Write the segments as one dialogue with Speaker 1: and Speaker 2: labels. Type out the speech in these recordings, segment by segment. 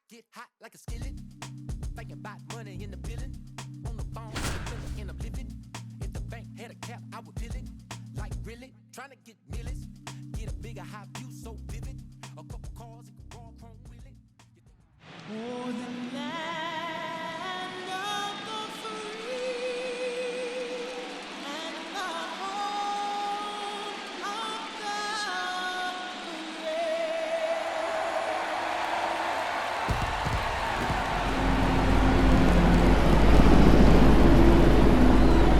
Speaker 1: Get hot like a skillet. Thinking about money in the billing. On the phone, and I'm living. If the bank had a cap, I would fill it. Like really, trying to get millies. Get a bigger high view, so vivid. A couple cars, it can raw chrome with it.
Speaker 2: For the land of the free and the home of the brave.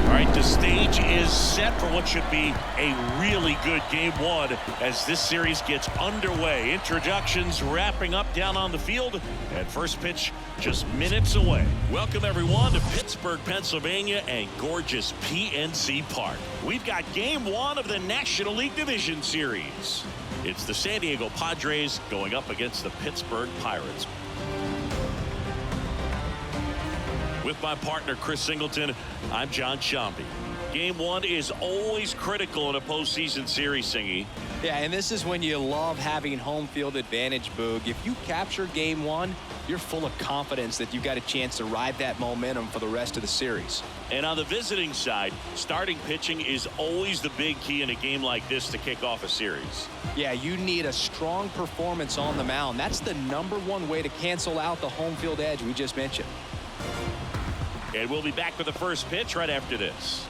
Speaker 3: All right, the stage is set for what should be a really good game one as this series gets underway. Introductions wrapping up down on the field, and first pitch just minutes away. Welcome everyone to Pittsburgh, Pennsylvania and gorgeous PNC Park. We've got game one of the National League Division Series. It's the San Diego Padres going up against the Pittsburgh Pirates. With my partner Chris Singleton, I'm John Shambi. Game one is always critical in a postseason series, Singy.
Speaker 4: Yeah, and this is when you love having home field advantage, Boog. If you capture game one, you're full of confidence that you've got a chance to ride that momentum for the rest of the series.
Speaker 3: And on the visiting side, starting pitching is always the big key in a game like this to kick off a series.
Speaker 4: Yeah, you need a strong performance on the mound. That's the number1 way to cancel out the home field edge we just mentioned.
Speaker 3: And we'll be back with the first pitch right after this.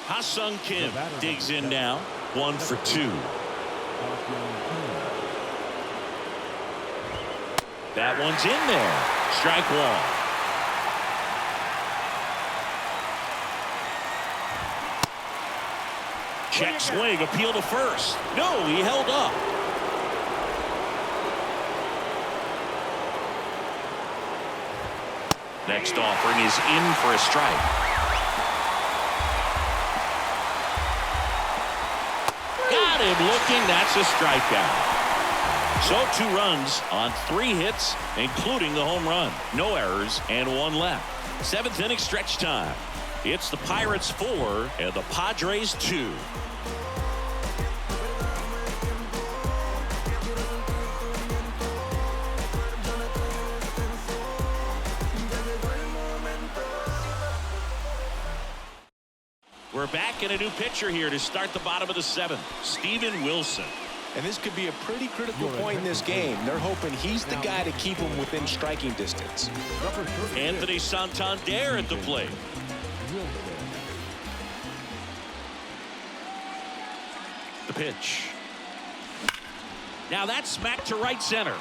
Speaker 3: Ha-Sung Kim digs in now. 1 for 2. That one's in there. Strike one. Check swing, appeal to first. No, he held up. Next offering is in for a strike. Got him looking. That's a strikeout. So 2 runs on 3 hits, including the home run. No errors and 1 left. 7th inning stretch time. It's the Pirates 4 and the Padres 2. We're back in a new pitcher here to start the bottom of the 7th. Steven Wilson.
Speaker 4: And this could be a pretty critical point in this game. They're hoping he's the guy to keep them within striking distance.
Speaker 3: Anthony Santander at the plate. The pitch. Now that's smacked to right center.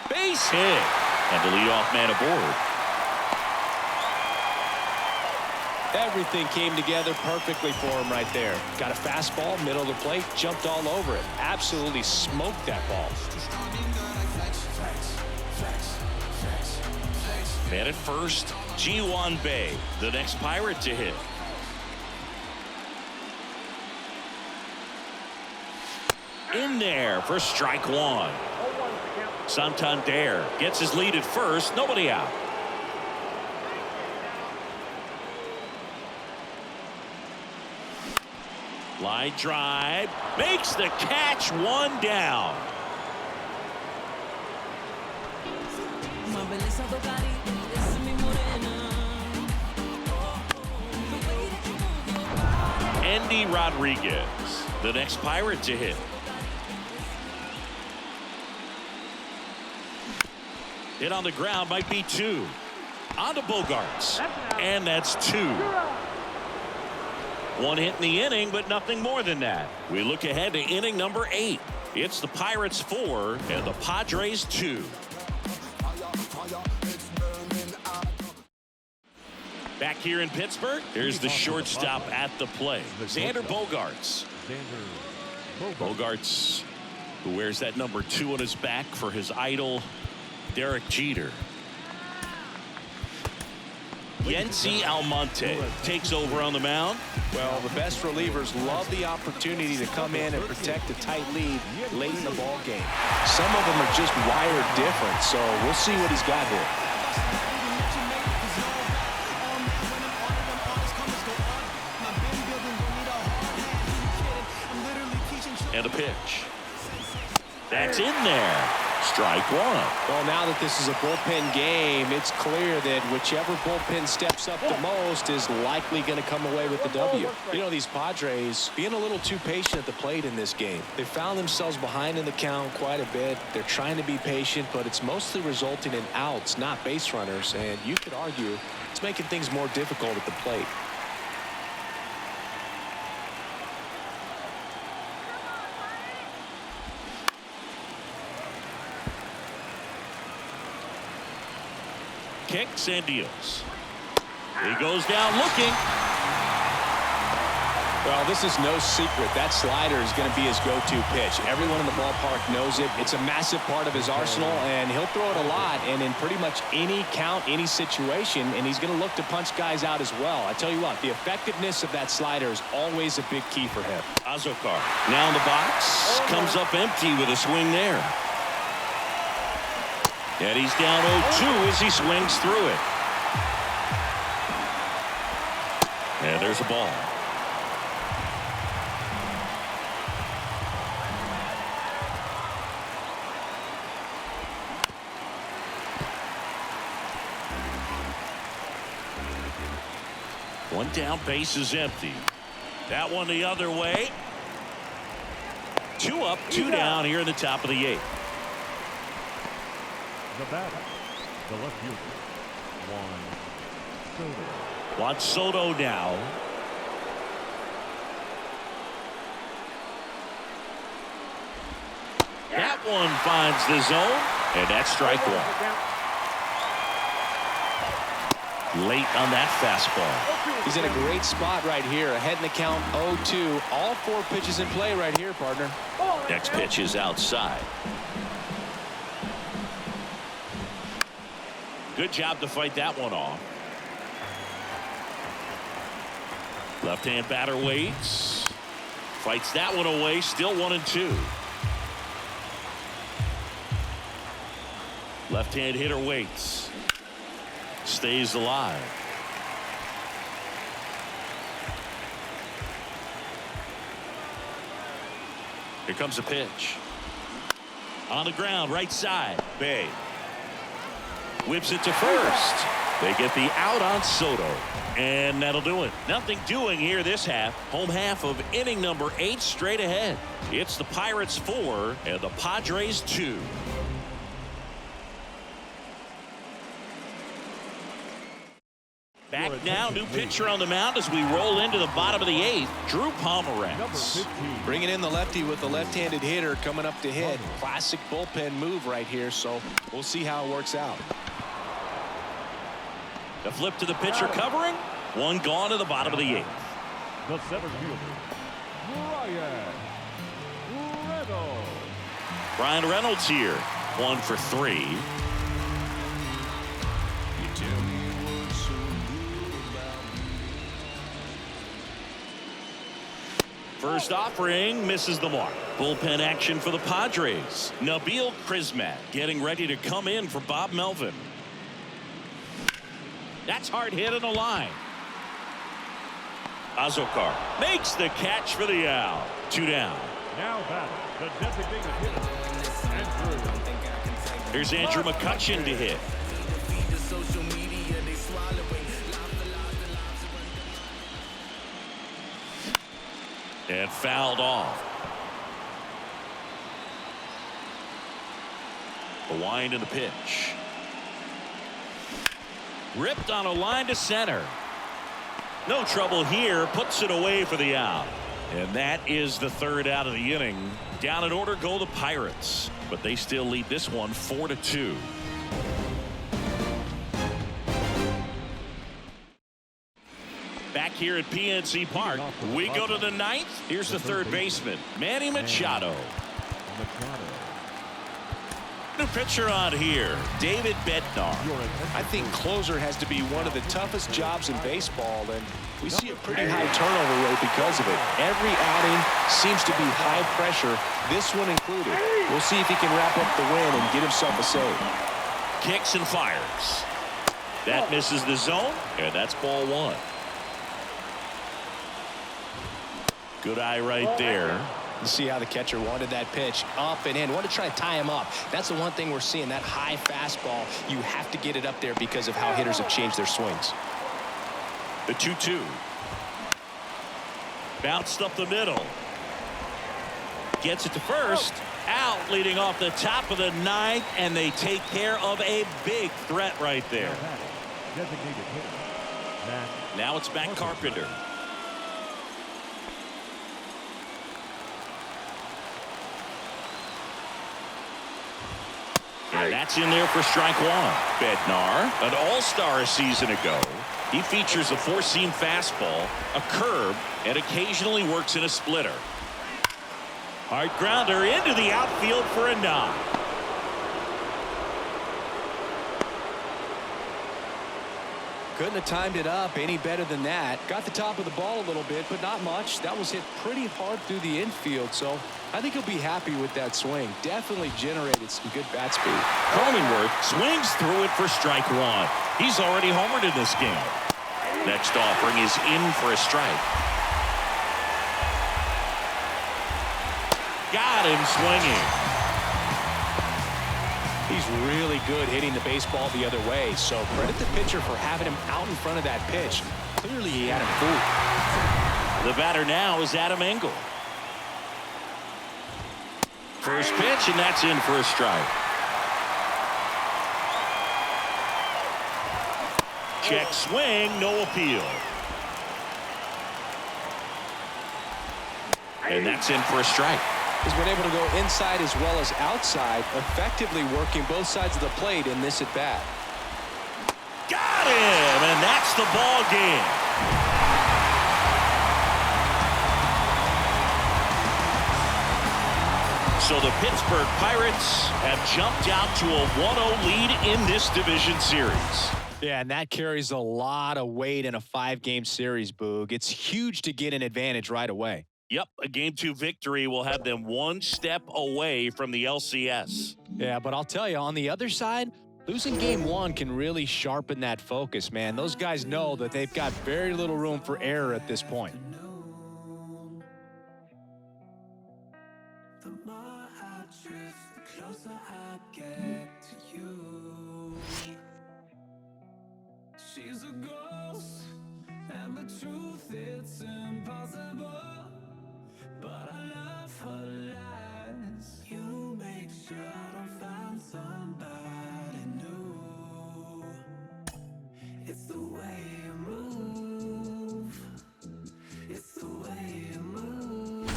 Speaker 3: Base hit. And the leadoff man aboard.
Speaker 4: Everything came together perfectly for him right there. Got a fastball, middle of the plate, jumped all over it. Absolutely smoked that ball.
Speaker 3: Man at first, Ji-Hwan Bae, the next Pirate to hit. In there for strike one. Santander gets his lead at first, nobody out. Line drive, makes the catch, 1 down. Andy Rodriguez, the next Pirate to hit. Hit on the ground, might be 2. On to Bogarts, and that's 2. 1 hit in the inning, but nothing more than that. We look ahead to inning number 8. It's the Pirates 4 and the Padres 2. Back here in Pittsburgh, here's the shortstop at the plate, Xander Bogaerts. Bogaerts, who wears that number 2 on his back for his idol, Derek Jeter. Yency Almonte takes over on the mound.
Speaker 4: Well, the best relievers love the opportunity to come in and protect a tight lead late in the ball game. Some of them are just wired different, so we'll see what he's got here.
Speaker 3: And a pitch. That's in there. Strike one.
Speaker 4: Well, now that this is a bullpen game, it's clear that whichever bullpen steps up the most is likely going to come away with the W. You know, these Padres being a little too patient at the plate in this game. They found themselves behind in the count quite a bit. They're trying to be patient, but it's mostly resulting in outs, not base runners. And you could argue it's making things more difficult at the plate.
Speaker 3: Kicks and deals. He goes down looking.
Speaker 4: Well, this is no secret. That slider is going to be his go-to pitch. Everyone in the ballpark knows it. It's a massive part of his arsenal, and he'll throw it a lot and in pretty much any count, any situation, and he's going to look to punch guys out as well. I tell you what, the effectiveness of that slider is always a big key for him.
Speaker 3: Azokar now in the box. Comes up empty with a swing there. And he's down 0-2 as he swings through it. And there's a ball. One down, base is empty. That one the other way. 2 up, 2 down here in the top of the 8th.
Speaker 5: The batter, the left fielder,
Speaker 3: Juan Soto now. That one finds the zone, and that's strike one. Late on that fastball.
Speaker 4: He's in a great spot right here, ahead in the count 0-2. All 4 pitches in play right here, partner.
Speaker 3: Next pitch is outside. Good job to fight that one off. Left-hand batter waits. Fights that one away. Still 1-2. Left-hand hitter waits. Stays alive. Here comes a pitch. On the ground, right side. Bay. Whips it to first. They get the out on Soto. And that'll do it. Nothing doing here this half. Home half of inning number 8 straight ahead. It's the Pirates 4 and the Padres 2. Back now, new pitcher on the mound as we roll into the bottom of the 8th. Drew Pomeranz.
Speaker 4: Bringing in the lefty with the left-handed hitter coming up to hit. Classic bullpen move right here, so we'll see how it works out.
Speaker 3: The flip to the pitcher covering. One gone to the bottom of the 8th.
Speaker 5: the seventh fielder, Brian Reynolds.
Speaker 3: Brian Reynolds here, 1 for 3. First offering misses the mark. Bullpen action for the Padres. Nabil Crismatt getting ready to come in for Bob Melvin. That's hard hit on the line. Azokar makes the catch for the out. 2 down.
Speaker 5: Now back, the designated hitter, Andrew.
Speaker 3: Here's Andrew McCutchen to hit. And fouled off. The wind in the pitch. Ripped on a line to center. No trouble here. Puts it away for the out. And that is the 3rd out of the inning. Down in order go the Pirates. But they still lead this one 4-2. Back here at PNC Park, we go to the 9th. Here's the 3rd baseman, Manny Machado. New pitcher on here, David Bednar.
Speaker 4: I think closer has to be one of the toughest jobs in baseball, and we see a pretty high turnover rate because of it. Every outing seems to be high pressure, this one included. We'll see if he can wrap up the win and get himself a save.
Speaker 3: Kicks and fires. That misses the zone, and that's ball 1. Good eye right there.
Speaker 4: See how the catcher wanted that pitch up and in. Want to try to tie him up. That's the one thing we're seeing, that high fastball. You have to get it up there because of how hitters have changed their swings.
Speaker 3: The 2-2. Bounced up the middle. Gets it to first. Out, leading off the top of the ninth, and they take care of a big threat right there.
Speaker 5: Designated hitter, Matt.
Speaker 3: Now it's back Carpenter. And that's in there for strike one. Bednar, an all-star a season ago. He features a four-seam fastball, a curve, and occasionally works in a splitter. Hard grounder into the outfield for a knock.
Speaker 4: Couldn't have timed it up any better than that. Got the top of the ball a little bit, but not much. That was hit pretty hard through the infield, so I think he'll be happy with that swing. Definitely generated some good bat speed.
Speaker 3: Cronenworth swings through it for strike one. He's already homered in this game. Next offering is in for a strike. Got him swinging.
Speaker 4: He's really good hitting the baseball the other way, so credit the pitcher for having him out in front of that pitch. Clearly he had him fooled.
Speaker 3: The batter now is Adam Engel. First pitch, and that's in for a strike. Check swing, no appeal. And that's in for a strike.
Speaker 4: He's been able to go inside as well as outside, effectively working both sides of the plate in this at bat.
Speaker 3: Got him, and that's the ball game. So the Pittsburgh Pirates have jumped out to a 1-0 lead in this division series.
Speaker 4: Yeah, and that carries a lot of weight in a 5-game series, Boog. It's huge to get an advantage right away.
Speaker 3: Yep, a Game 2 victory will have them one step away from the LCS.
Speaker 4: Yeah, but I'll tell you, on the other side, losing Game 1 can really sharpen that focus, man. Those guys know that they've got very little room for error at this point.
Speaker 2: The more I drift, the closer I get to you. She's a ghost, and the truth, it's impossible. But I love her lies. You make sure I find somebody new. It's the way you move. It's the way you move.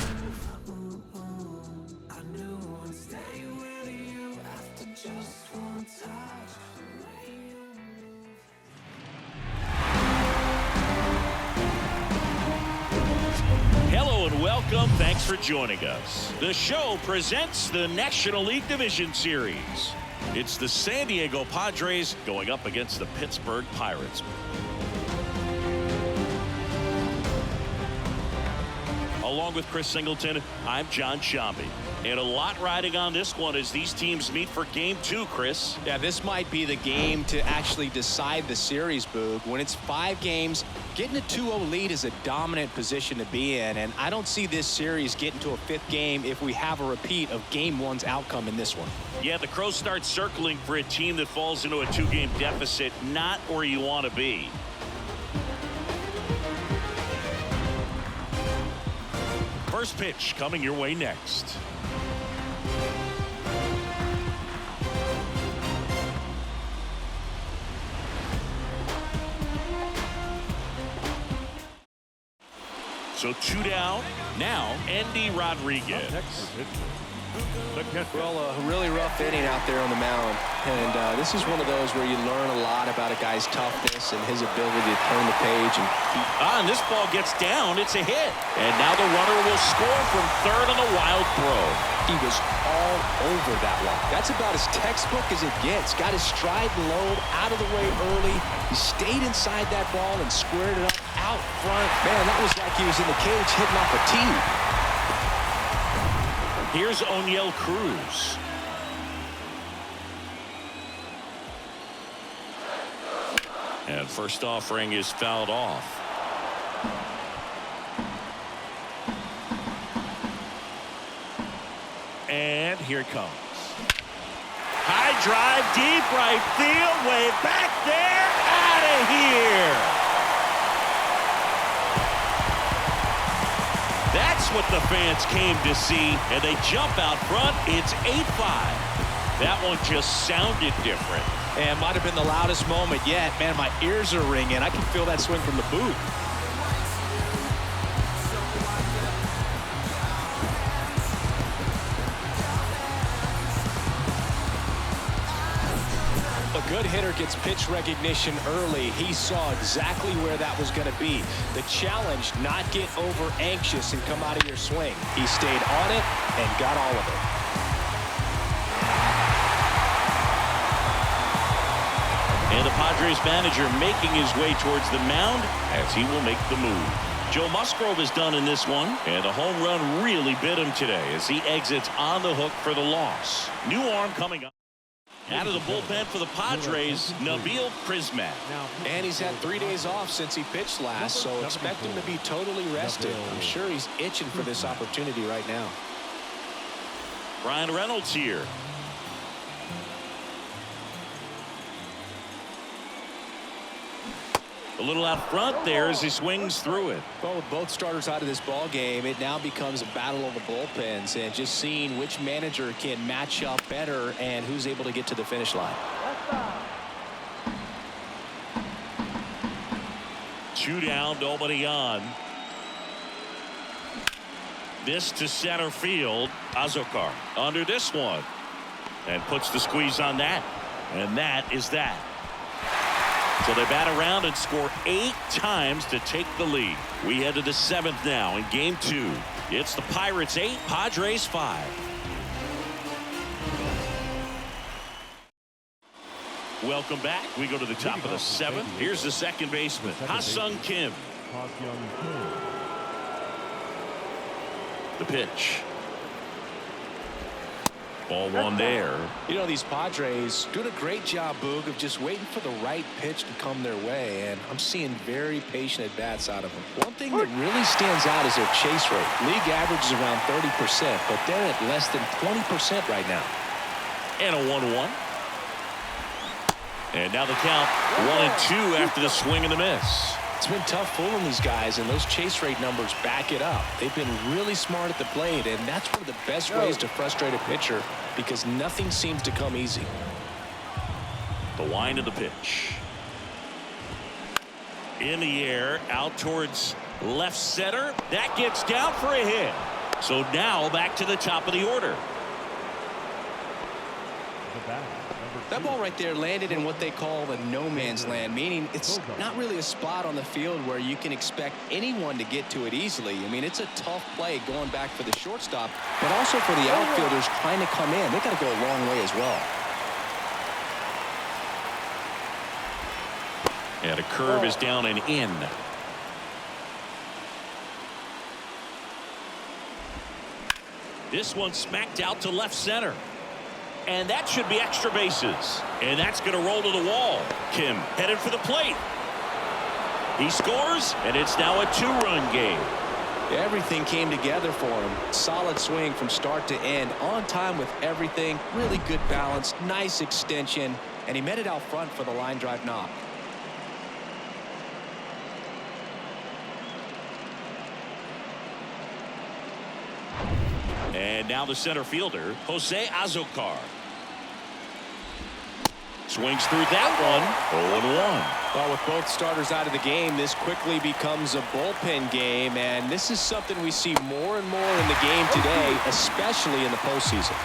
Speaker 2: I knew I'd stay with you after just one touch. The way you move.
Speaker 3: Hello and welcome. Thanks for joining us. The show presents the National League Division Series. It's the San Diego Padres going up against the Pittsburgh Pirates. Along with Chris Singleton, I'm John Shambi. And a lot riding on this one as these teams meet for Game 2, Chris.
Speaker 4: Yeah, this might be the game to actually decide the series, Boog. When it's 5 games, getting a 2-0 lead is a dominant position to be in, and I don't see this series getting to a 5th game if we have a repeat of Game 1's outcome in this one.
Speaker 3: Yeah, the Crows start circling for a team that falls into a 2-game deficit, not where you want to be. First pitch coming your way next. So 2 down. Now, Andy Rodriguez.
Speaker 5: Next for Pittsburgh, the catcher.
Speaker 4: Well, a really rough inning out there on the mound. And this is one of those where you learn a lot about a guy's toughness and his ability to turn the page.
Speaker 3: And this ball gets down. It's a hit. And now the runner will score from third on the wild throw.
Speaker 4: He was all over that one. That's about as textbook as it gets. Got his stride and load out of the way early. He stayed inside that ball and squared it up out front. Man, that was like he was in the cage hitting off a tee.
Speaker 3: Here's O'Neill Cruz. And first offering is fouled off. And here it comes. High drive, deep right field, way back there, out of here. That's what the fans came to see, and they jump out front. It's 8-5. That one just sounded different.
Speaker 4: And might have been the loudest moment yet. Man, my ears are ringing. I can feel that swing from the booth. A good hitter gets pitch recognition early. He saw exactly where that was going to be. The challenge, not get over anxious and come out of your swing. He stayed on it and got all of it.
Speaker 3: And the Padres manager making his way towards the mound as he will make the move. Joe Musgrove is done in this one, and the home run really bit him today as he exits on the hook for the loss. New arm coming up. Out of the bullpen for the Padres, Nabil Prismat.
Speaker 4: And he's had 3 days off since he pitched last, so expect him to be totally rested. I'm sure he's itching for this opportunity right now.
Speaker 3: Brian Reynolds here. A little out front there as he swings through it.
Speaker 4: Well, with both starters out of this ball game, it now becomes a battle of the bullpens and just seeing which manager can match up better and who's able to get to the finish line.
Speaker 3: 2 down, nobody on. This to center field. Azokar under this one and puts the squeeze on that, and that is that. So they bat around and score 8 times to take the lead. We head to the 7th now in game 2. It's the Pirates 8, Padres 5. Welcome back. We go to the top of the 7th. Here's the second baseman, Ha-Sung Kim. The pitch. Ball one there.
Speaker 4: You know, these Padres doing a great job, Boog, of just waiting for the right pitch to come their way, and I'm seeing very patient at-bats out of them. One thing that really stands out is their chase rate. League average is around 30%, but they're at less than 20% right now.
Speaker 3: And a 1-1. And now the count 1-2 after the swing and the miss.
Speaker 4: It's been tough fooling these guys, and those chase rate numbers back it up. They've been really smart at the plate, and that's one of the best ways to frustrate a pitcher because nothing seems to come easy.
Speaker 3: The wind of the pitch. In the air, out towards left center. That gets down for a hit. So now back to the top of the order.
Speaker 4: That ball right there landed in what they call the no man's land, meaning it's not really a spot on the field where you can expect anyone to get to it easily. I mean, it's a tough play going back for the shortstop, but also for the outfielders trying to come in. They got to go a long way as well.
Speaker 3: And a curve is down and in. This one smacked out to left center. And that should be extra bases. And that's going to roll to the wall. Kim headed for the plate. He scores, and it's now a 2-run game.
Speaker 4: Everything came together for him. Solid swing from start to end. On time with everything. Really good balance. Nice extension. And he met it out front for the line drive knock.
Speaker 3: And now the center fielder, Jose Azokar. Swings through that one. 0-1.
Speaker 4: Well, with both starters out of the game, this quickly becomes a bullpen game, and this is something we see more and more in the game today, especially in the postseason.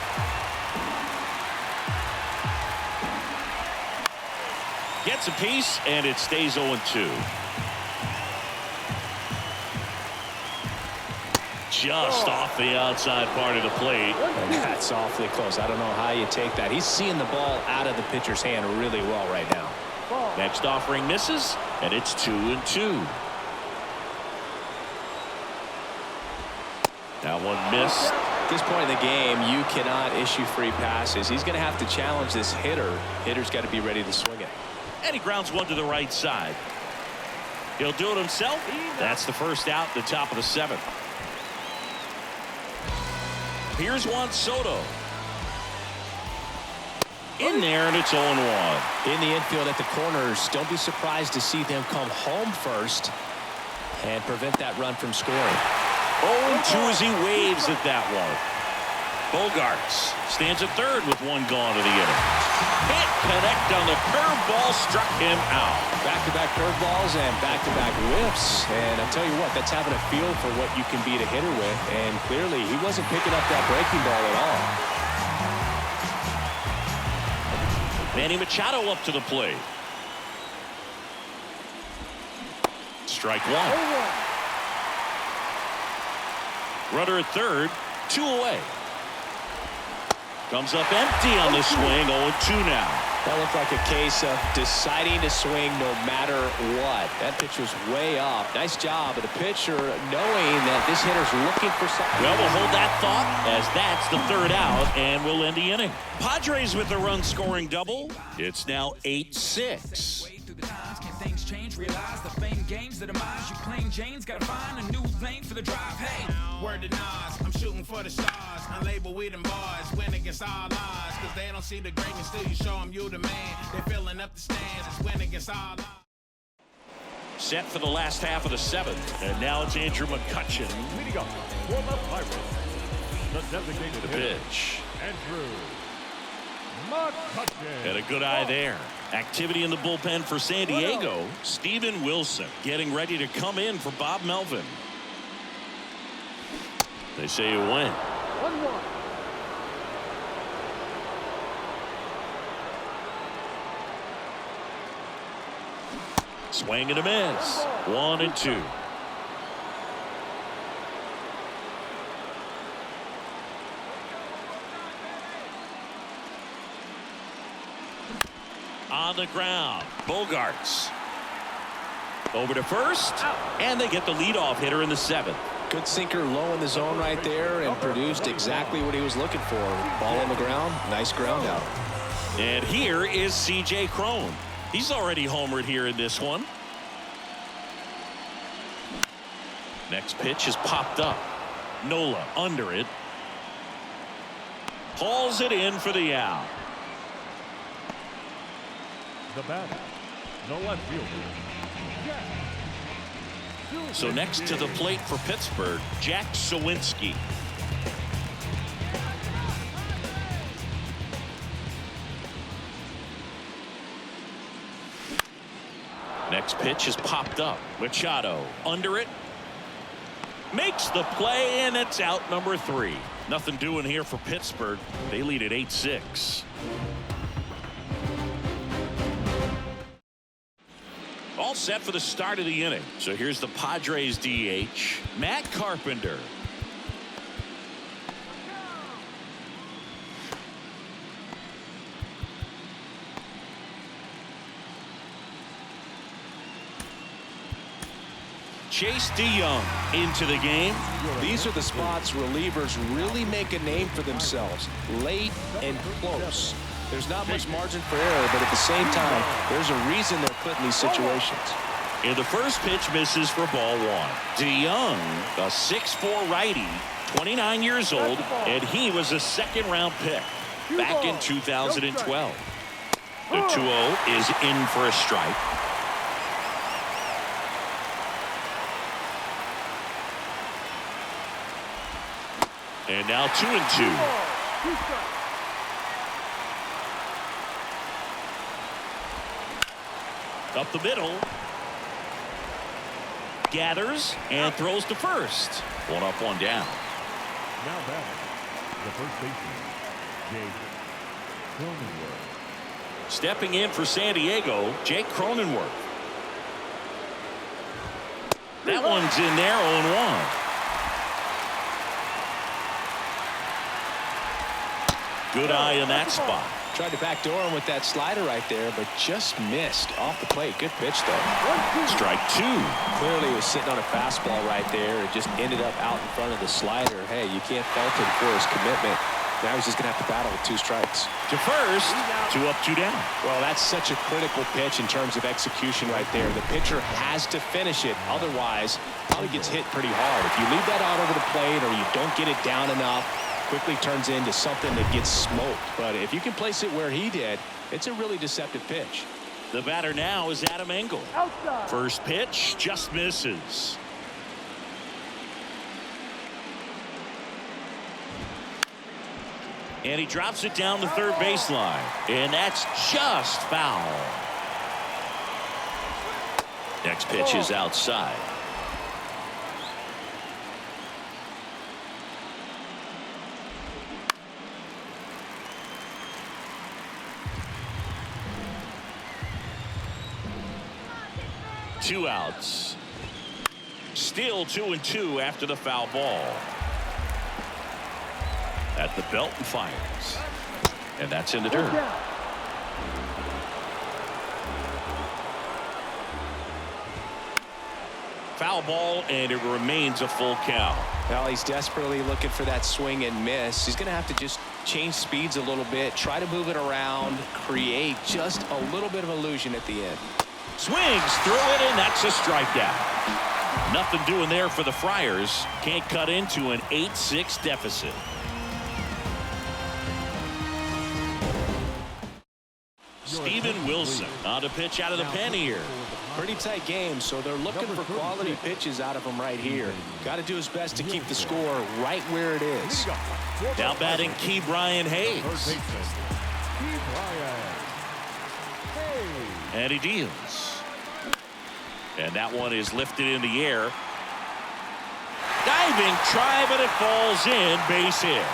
Speaker 3: Gets a piece, and it stays 0-2. Just off the outside part of the plate.
Speaker 4: And that's awfully close. I don't know how you take that. He's seeing the ball out of the pitcher's hand really well right now.
Speaker 3: Next offering misses, and it's 2-2. That one missed.
Speaker 4: At this point in the game, you cannot issue free passes. He's going to have to challenge this hitter. Hitter's got to be ready to swing it.
Speaker 3: And he grounds one to the right side. He'll do it himself. That's the first out at the top of the 7th. Here's Juan Soto. in there, and it's 0-1.
Speaker 4: In the infield at the corners, don't be surprised to see them come home first and prevent that run from scoring.
Speaker 3: 0-2 as he waves at that one. Bogarts stands at third with one gone to the inning. Can't connect on the curveball, struck him out.
Speaker 4: Back-to-back curveballs and back-to-back whiffs. And I'll tell you what, that's having a feel for what you can beat a hitter with. And clearly, he wasn't picking up that breaking ball at all.
Speaker 3: Manny Machado up to the plate. Strike one. Runner at third, 2 away. Comes up empty on the swing, 0-2 now.
Speaker 4: That looked like a case of deciding to swing no matter what. That pitch was way up. Nice job of the pitcher knowing that this hitter's looking for something.
Speaker 3: Well, we'll hold that thought as that's the third out, and we'll end the inning. Padres with a run-scoring double. It's now 8-6.
Speaker 6: Things change, realize the fame games, the demise you claim. Jane's gotta find a new lane for the drive. Hey,
Speaker 7: word to Nas, I'm shooting for the stars. Unlabeled with them bars, win against all odds. Cause they don't see the greatness till you show them you the man. They're filling up the stands, it's win against all odds.
Speaker 3: Set for the last half of the seventh, and now it's Andrew McCutchen.
Speaker 5: Leading up for the Pirates, the designated
Speaker 3: The
Speaker 5: hitter,
Speaker 3: pitch.
Speaker 5: Andrew McCutchen.
Speaker 3: Had a good eye there. Activity in the bullpen for San Diego. Steven Wilson getting ready to come in for Bob Melvin. They say you win.
Speaker 5: 1-1.
Speaker 3: Swing and a miss. 1-2. On the ground, Bogarts over to first, and they get the leadoff hitter in the seventh.
Speaker 4: Good sinker low in the zone right there and produced exactly what he was looking for. Ball on the ground, nice ground out.
Speaker 3: And here is C.J. Cron. He's already homered here in this one. Next pitch is popped up. Nola under it. Hauls it in for the out.
Speaker 5: The batter, the left fielder.
Speaker 3: So next to the plate for Pittsburgh, Jack Sawinski. Next pitch is popped up. Machado under it. Makes the play, and it's out number 3. Nothing doing here for Pittsburgh. They lead at 8-6. All set for the start of the inning. So here's the Padres DH, Matt Carpenter. Chase DeYoung into the game.
Speaker 4: These are the spots relievers really make a name for themselves. Late and close. There's not much margin for error, but at the same time, there's a reason they're put in these situations.
Speaker 3: And the first pitch misses for ball 1. DeYoung, a 6'4" righty, 29 years old, and he was a second-round pick back in 2012. The 2-0 is in for a strike. And now 2-2. Up the middle. Gathers and throws to first. 1 up, 1 down.
Speaker 5: Now batting, the first baseman, Jake Cronenworth.
Speaker 3: Stepping in for San Diego, Jake Cronenworth. That one's in there, 0-1. Good eye in that spot.
Speaker 4: Tried to backdoor him with that slider right there, but just missed off the plate. Good pitch, though.
Speaker 3: Strike 2.
Speaker 4: Clearly he was sitting on a fastball right there. It just ended up out in front of the slider. Hey, you can't fault him for his commitment. Now he's just going to have to battle with 2 strikes.
Speaker 3: To first, 2 up, 2 down.
Speaker 4: Well, that's such a critical pitch in terms of execution right there. The pitcher has to finish it. Otherwise, probably gets hit pretty hard. If you leave that out over the plate or you don't get it down enough, quickly turns into something that gets smoked. But if you can place it where he did, it's a really deceptive pitch.
Speaker 3: The batter now is Adam Engel.
Speaker 5: Outside.
Speaker 3: First pitch just misses. And he drops it down the third baseline. And that's just foul. Next pitch is outside. Two outs. Still 2-2 after the foul ball. At the belt and fires. And that's in the dirt. Foul ball, and it remains a full count.
Speaker 4: Well, he's desperately looking for that swing and miss. He's going to have to just change speeds a little bit, try to move it around, create just a little bit of illusion at the end.
Speaker 3: Swings through it, and that's a strikeout. Nothing doing there for the Friars. Can't cut into an 8-6 deficit. Steven Wilson on to pitch out of the pen here.
Speaker 4: Pretty tight game, so they're looking for quality pitches out of him right here. Got to do his best to keep the score right where it is.
Speaker 3: Now batting Key Brian Hayes. And he deals. And that one is lifted in the air. Diving try, but it falls in. Base hit.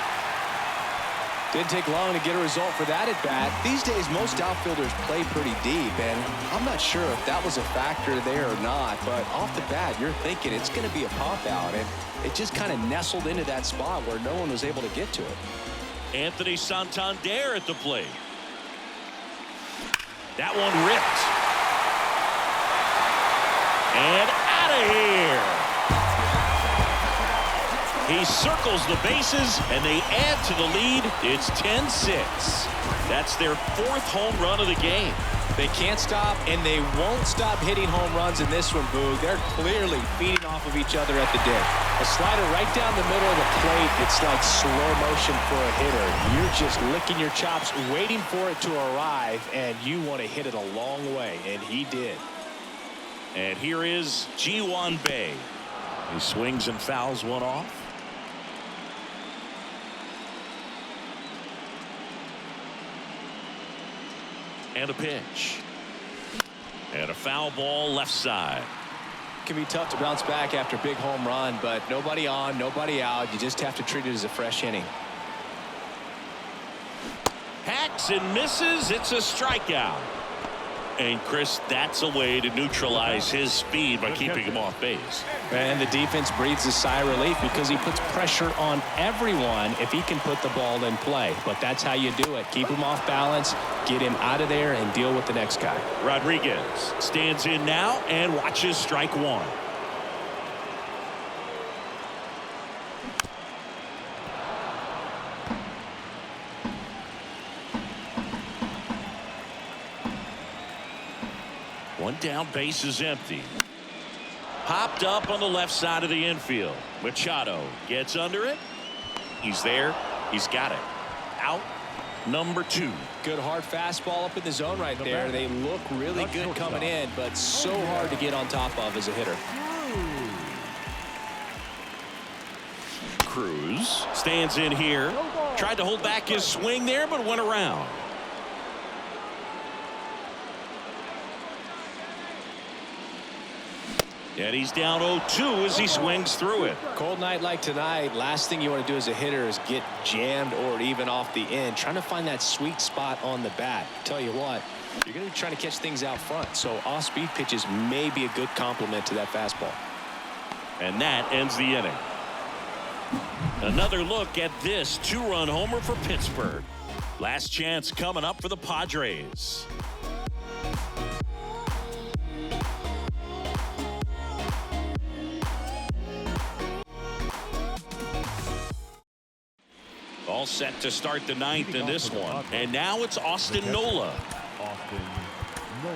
Speaker 4: Didn't take long to get a result for that at bat. These days, most outfielders play pretty deep, and I'm not sure if that was a factor there or not, but off the bat, you're thinking it's going to be a pop-out, and it just kind of nestled into that spot where no one was able to get to it.
Speaker 3: Anthony Santander at the plate. That one ripped. And out of here. He circles the bases, and they add to the lead. It's 10-6. That's their fourth home run of the game.
Speaker 4: They can't stop, and they won't stop hitting home runs in this one, Boog. They're clearly feeding off of each other at the dick. A slider right down the middle of the plate. It's like slow motion for a hitter. You're just licking your chops, waiting for it to arrive, and you want to hit it a long way, and he did.
Speaker 3: And here is Ji-Hwan Bae. He swings and fouls one off. And a pitch. And a foul ball left side.
Speaker 4: It can be tough to bounce back after a big home run, but nobody on, nobody out. You just have to treat it as a fresh inning.
Speaker 3: Hacks and misses. It's a strikeout. And Chris, that's a way to neutralize his speed by keeping him off base.
Speaker 4: And the defense breathes a sigh of relief because he puts pressure on everyone if he can put the ball in play. But that's how you do it. Keep him off balance, get him out of there, and deal with the next guy.
Speaker 3: Rodriguez stands in now and watches strike one. One down, base is empty. Popped up on the left side of the infield. Machado gets under it. He's there. He's got it. Out number 2.
Speaker 4: Good hard fastball up in the zone right there. They look really good coming in, but so hard to get on top of as a hitter.
Speaker 3: Cruz stands in here. Tried to hold back his swing there, but went around. And he's down 0-2 as he swings through it.
Speaker 4: Cold night like tonight, last thing you want to do as a hitter is get jammed or even off the end. Trying to find that sweet spot on the bat. Tell you what, you're going to be trying to catch things out front. So off-speed pitches may be a good complement to that fastball.
Speaker 3: And that ends the inning. Another look at this 2-run homer for Pittsburgh. Last chance coming up for the Padres. All set to start the 9th in this one. And now it's Austin Nola.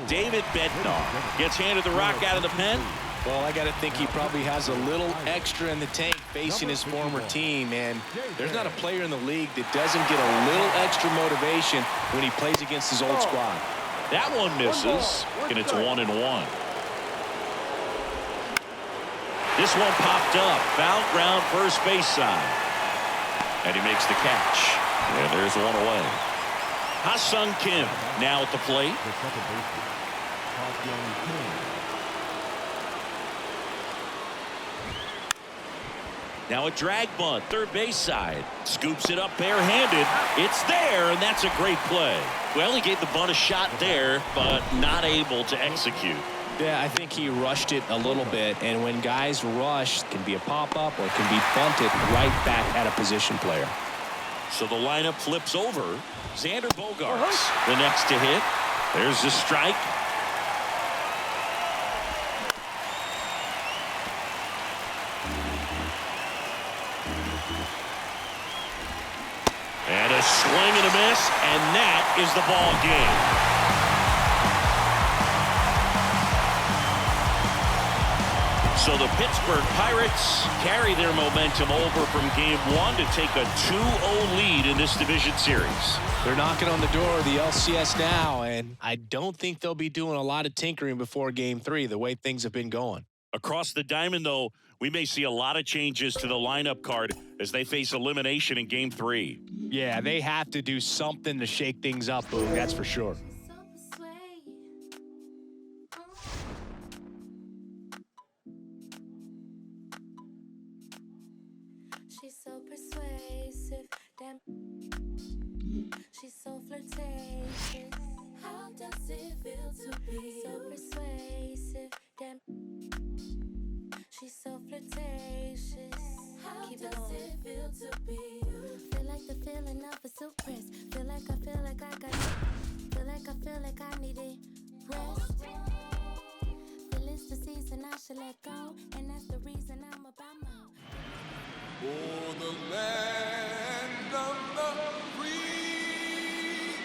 Speaker 3: David Bednar gets handed the rock out of the pen.
Speaker 4: Well, I got to think he probably has a little extra in the tank facing his former team, and there's not a player in the league that doesn't get a little extra motivation when he plays against his old squad.
Speaker 3: That one misses, and it's 1-1. This one popped up, foul ground first base side, and he makes the catch. And there's one away. Ha-Sung Kim now at the plate. Now a drag bunt, third base side. Scoops it up barehanded. It's there, and that's a great play. Well, he gave the bunt a shot there, but not able to execute.
Speaker 4: Yeah, I think he rushed it a little bit, and when guys rush, it can be a pop-up or it can be bunted right back at a position player.
Speaker 3: So the lineup flips over. Xander Bogaerts, the next to hit. There's the strike. And a swing and a miss, and that is the ball game. So the Pittsburgh Pirates carry their momentum over from Game 1 to take a 2-0 lead in this division series.
Speaker 4: They're knocking on the door of the LCS now, and I don't think they'll be doing a lot of tinkering before Game 3, the way things have been going.
Speaker 3: Across the diamond, though, we may see a lot of changes to the lineup card as they face elimination in Game 3.
Speaker 4: Yeah, they have to do something to shake things up, Boog, that's for sure.
Speaker 8: She's so persuasive, damn. She's so flirtatious. How does it feel to be so persuasive, damn? She's so flirtatious. How does it feel to be? Feel like the feeling of a silk press. Feel like I got. Feel like I needed rest. Feel it's the season I should let go, and that's the reason I'm about my.
Speaker 2: For the land of the free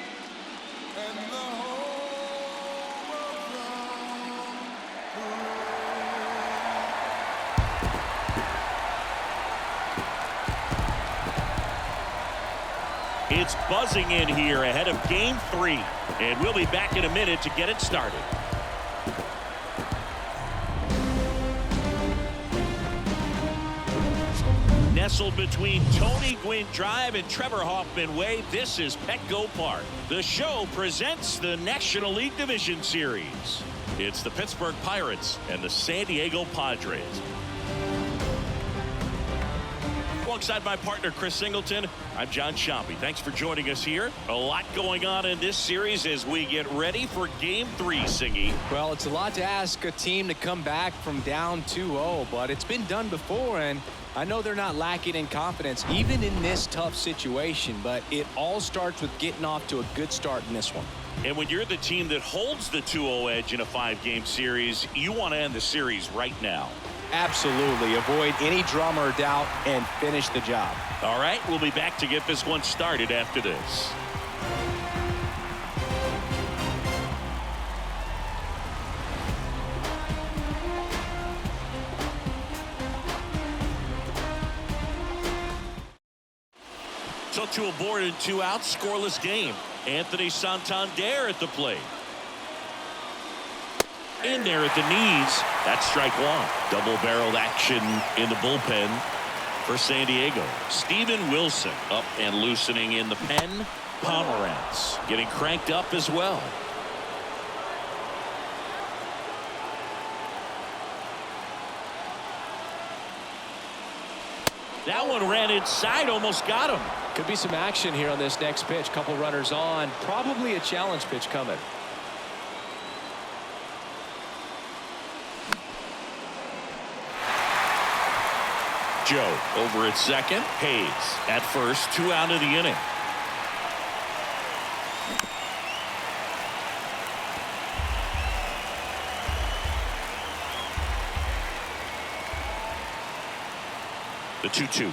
Speaker 2: and the home of
Speaker 3: It's buzzing in here ahead of Game 3, and we'll be back in a minute to get it started. Nestled between Tony Gwynn Drive and Trevor Hoffman Way, this is Petco Park. The show presents the National League Division Series. It's the Pittsburgh Pirates and the San Diego Padres. Alongside my partner, Chris Singleton, I'm John Sciambi. Thanks for joining us here. A lot going on in this series as we get ready for Game 3, Singy.
Speaker 4: Well, it's a lot to ask a team to come back from down 2-0, but it's been done before, and I know they're not lacking in confidence, even in this tough situation, but it all starts with getting off to a good start in this one.
Speaker 3: And when you're the team that holds the 2-0 edge in a 5-game series, you want to end the series right now.
Speaker 4: Absolutely. Avoid any drama or doubt and finish the job.
Speaker 3: All right, we'll be back to get this one started after this. So 2 aboard and 2 out, scoreless game. Anthony Santander at the plate. In there at the knees. That's strike 1. Double-barreled action in the bullpen for San Diego. Steven Wilson up and loosening in the pen. Pomerantz getting cranked up as well. That one ran inside, almost got him.
Speaker 4: Could be some action here on this next pitch. Couple runners on. Probably a challenge pitch coming.
Speaker 3: Joe over at second. Hayes at first. 2 out of the inning. The 2-2.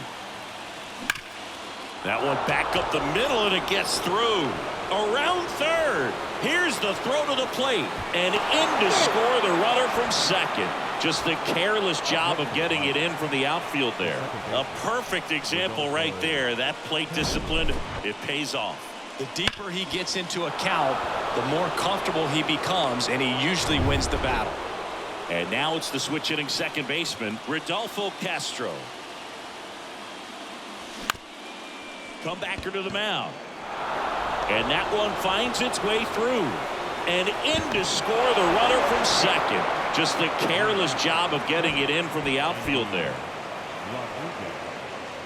Speaker 3: That one back up the middle, and it gets through. Around third. Here's the throw to the plate. And in to score the runner from second. Just the careless job of getting it in from the outfield there. A perfect example right there. That plate discipline, it pays off.
Speaker 4: The deeper he gets into a count, the more comfortable he becomes, and he usually wins the battle.
Speaker 3: And now it's the switch hitting second baseman, Rodolfo Castro. Comebacker to the mound. And that one finds its way through. And in to score the runner from second. Just the careless job of getting it in from the outfield there.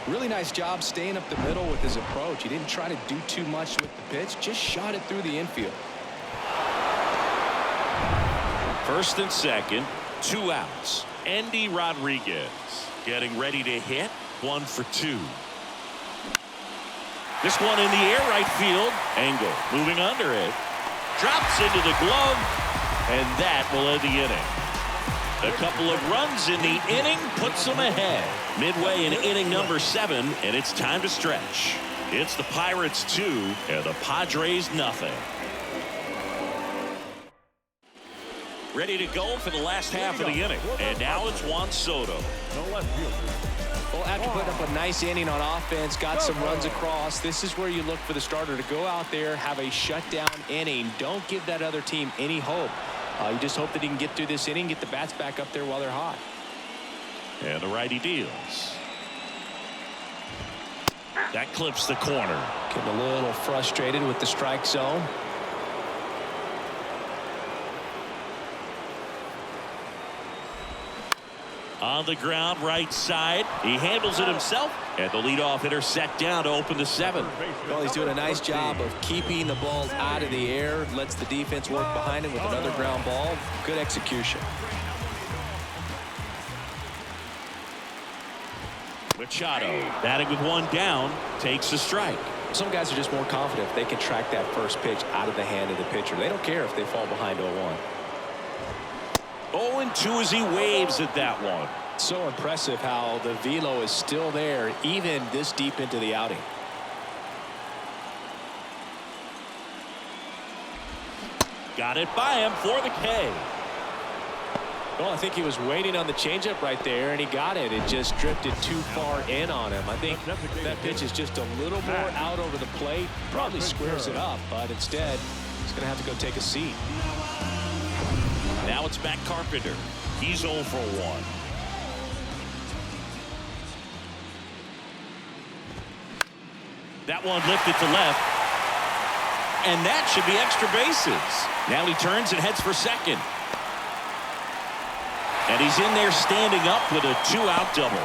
Speaker 4: Really nice job staying up the middle with his approach. He didn't try to do too much with the pitch, just shot it through the infield.
Speaker 3: First and second, 2 outs. Andy Rodriguez getting ready to hit. 1 for 2. This one in the air, right field. Engel moving under it. Drops into the glove, and that will end the inning. A couple of runs in the inning puts them ahead. Midway in inning number 7, and it's time to stretch. It's the Pirates 2 and the Padres nothing. Ready to go for the last half of the inning. And now it's Juan Soto.
Speaker 4: Well, after putting up a nice inning on offense, got some runs across, this is where you look for the starter to go out there, have a shutdown inning. Don't give that other team any hope. You just hope that he can get through this inning, get the bats back up there while they're hot.
Speaker 3: And the righty deals. That clips the corner.
Speaker 4: Getting a little frustrated with the strike zone.
Speaker 3: On the ground, right side. He handles it himself. And the leadoff hitter set down to open the 7th.
Speaker 4: Well, he's doing a nice job of keeping the ball out of the air. Lets the defense work behind him with another ground ball. Good execution.
Speaker 3: Machado batting with 1 down. Takes a strike.
Speaker 4: Some guys are just more confident if they can track that first pitch out of the hand of the pitcher. They don't care if they fall behind 0-1.
Speaker 3: 0-2 as he waves at that one.
Speaker 4: So impressive how the velo is still there even this deep into the outing.
Speaker 3: Got it by him for the K.
Speaker 4: Well, I think he was waiting on the changeup right there, and he got it. It just drifted too far in on him. I think that pitch is just a little more out over the plate. Probably squares it up, but instead he's going to have to go take a seat.
Speaker 3: Now it's Matt Carpenter. He's 0 for 1. That one lifted to left. And that should be extra bases. Now he turns and heads for second. And he's in there standing up with a 2-out double.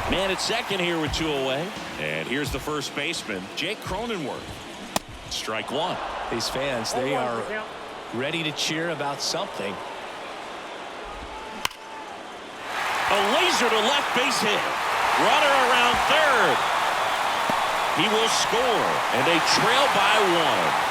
Speaker 3: Man at second here with 2 away. And here's the first baseman, Jake Cronenworth. Strike 1.
Speaker 4: These fans, they are ready to cheer about something.
Speaker 3: A laser to left base hit. Runner around third. He will score, and they trail by 1.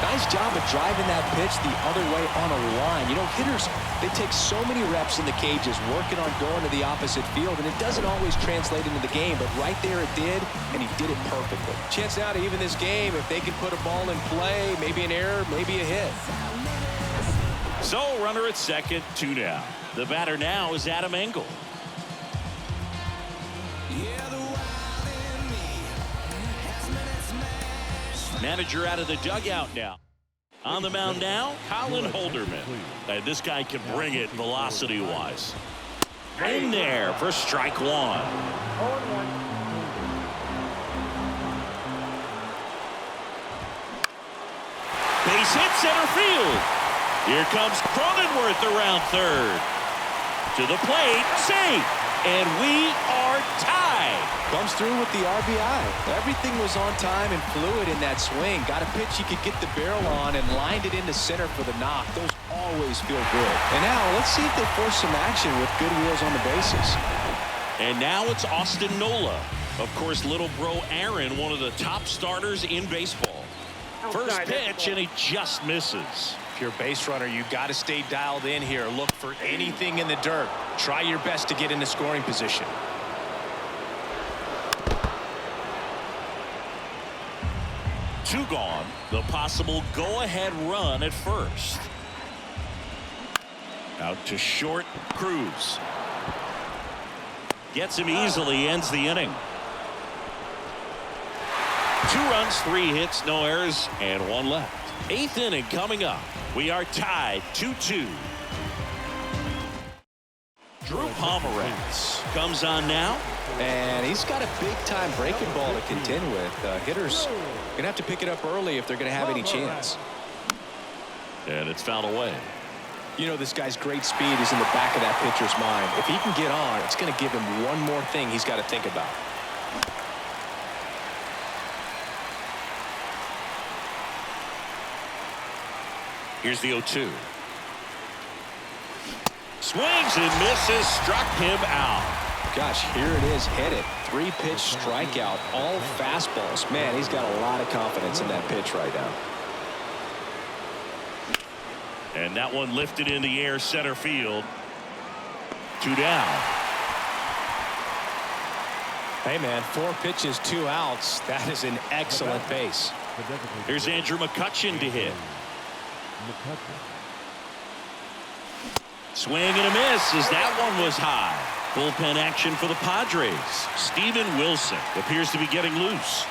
Speaker 4: Nice job of driving that pitch the other way on a line. You know, hitters, they take so many reps in the cages working on going to the opposite field, and it doesn't always translate into the game, but right there it did, and he did it perfectly. Chance now to even this game if they can put a ball in play, maybe an error, maybe a hit.
Speaker 3: So runner at second, 2 down. The batter now is Adam Engel. Manager out of the dugout now. On the mound now, Colin Holderman. And this guy can bring it velocity-wise. In there for strike 1. Base hit center field. Here comes Cronenworth around third. To the plate, safe. And we are tied.
Speaker 4: Comes through with the RBI. Everything was on time and fluid in that swing. Got a pitch he could get the barrel on and lined it into center for the knock. Those always feel good. And now let's see if they force some action with good wheels on the bases.
Speaker 3: And now it's Austin Nola. Of course, little bro Aaron, one of the top starters in baseball. First pitch, and he just misses.
Speaker 4: If you're a base runner, you got to stay dialed in here. Look for anything in the dirt. Try your best to get into scoring position.
Speaker 3: Two gone. The possible go-ahead run at first. Out to short. Cruz gets him easily, ends the inning. 2 runs, 3 hits, no errors, and 1 left. 8th inning coming up. We are tied 2-2. Drew Pomeranz comes on now.
Speaker 4: And he's got a big-time breaking ball to contend with. Hitters going to have to pick it up early if they're going to have any chance.
Speaker 3: And it's fouled away.
Speaker 4: You know, this guy's great speed is in the back of that pitcher's mind. If he can get on, it's going to give him one more thing he's got to think about.
Speaker 3: Here's the 0-2. Swings and misses, struck him out.
Speaker 4: Gosh, here it is, hit it. 3-pitch strikeout, all fastballs. Man, he's got a lot of confidence in that pitch right now.
Speaker 3: And that one lifted in the air, center field. 2 down.
Speaker 4: Hey, man, 4 pitches, 2 outs. That is an excellent base.
Speaker 3: Here's Andrew McCutchen to hit. Swing and a miss as that one was high. Bullpen action for the Padres. Steven Wilson appears to be getting loose.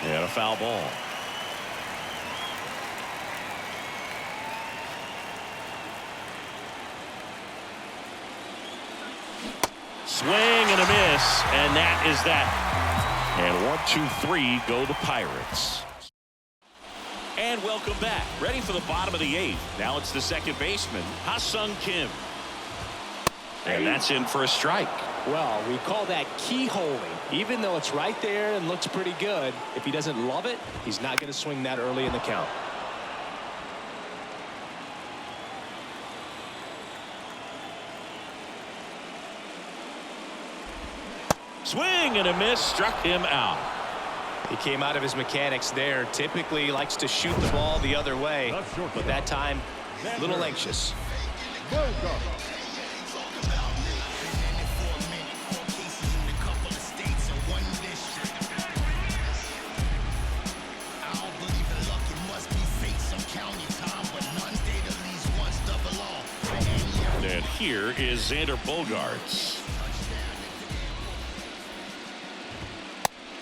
Speaker 3: And a foul ball. Swing and a miss, and that is that. And 1, 2, 3 go the Pirates. And welcome back. Ready for the bottom of the 8th. Now it's the second baseman, Ha-Sung Kim. And that's in for a strike.
Speaker 4: Well, we call that keyholing. Even though it's right there and looks pretty good, if he doesn't love it, he's not going to swing that early in the count.
Speaker 3: Swing and a miss, struck him out.
Speaker 4: He came out of his mechanics there. Typically likes to shoot the ball the other way, but that time a little anxious.
Speaker 3: And here is Xander Bogaerts.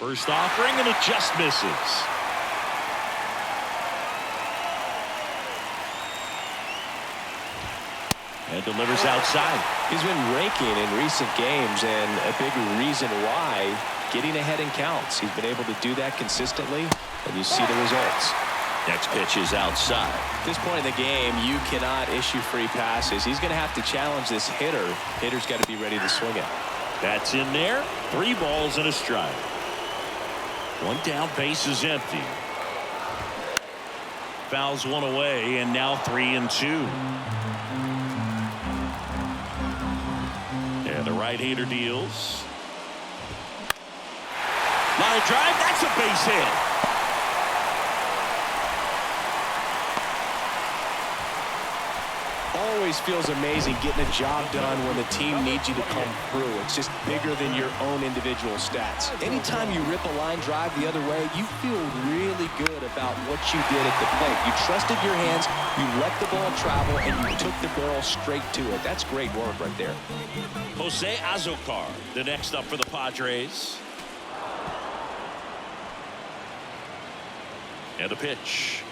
Speaker 3: First offering, and it just misses. And delivers outside.
Speaker 4: He's been raking in recent games, and a big reason why, getting ahead in counts. He's been able to do that consistently, and you see the results.
Speaker 3: Next pitch is outside.
Speaker 4: At this point in the game, you cannot issue free passes. He's going to have to challenge this hitter. Hitter's got to be ready to swing it.
Speaker 3: That's in there. 3 balls and a strike. 1 down, base is empty. Fouls 1 away, and now 3 and 2. And the right-hander deals. Line drive, that's a base hit.
Speaker 4: Always feels amazing getting a job done when the team needs you to come through. It's just bigger than your own individual stats. Anytime you rip a line drive the other way, you feel really good about what you did at the plate. You trusted your hands, you let the ball travel, and you took the barrel straight to it. That's great work right there.
Speaker 3: Jose Azocar, the next up for the Padres. And a pitch.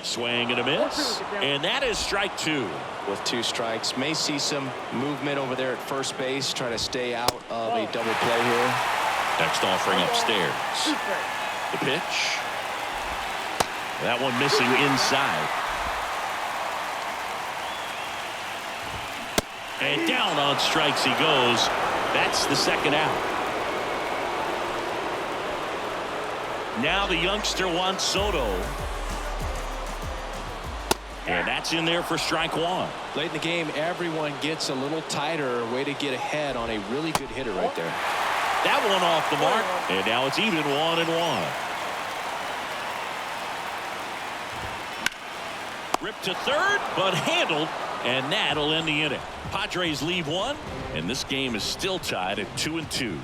Speaker 3: Swing and a miss, and that is strike 2.
Speaker 4: With 2 strikes, may see some movement over there at first base, trying to stay out of a double play here.
Speaker 3: Next offering upstairs. The pitch. That one missing inside. And down on strikes he goes. That's the second out. Now the youngster Juan Soto. And that's in there for strike 1.
Speaker 4: Late in the game, everyone gets a little tighter. Way to get ahead on a really good hitter right there.
Speaker 3: That one off the mark. And now it's even 1 and 1. Ripped to third, but handled, and that'll end the inning. Padres leave one, and this game is still tied at 2-2.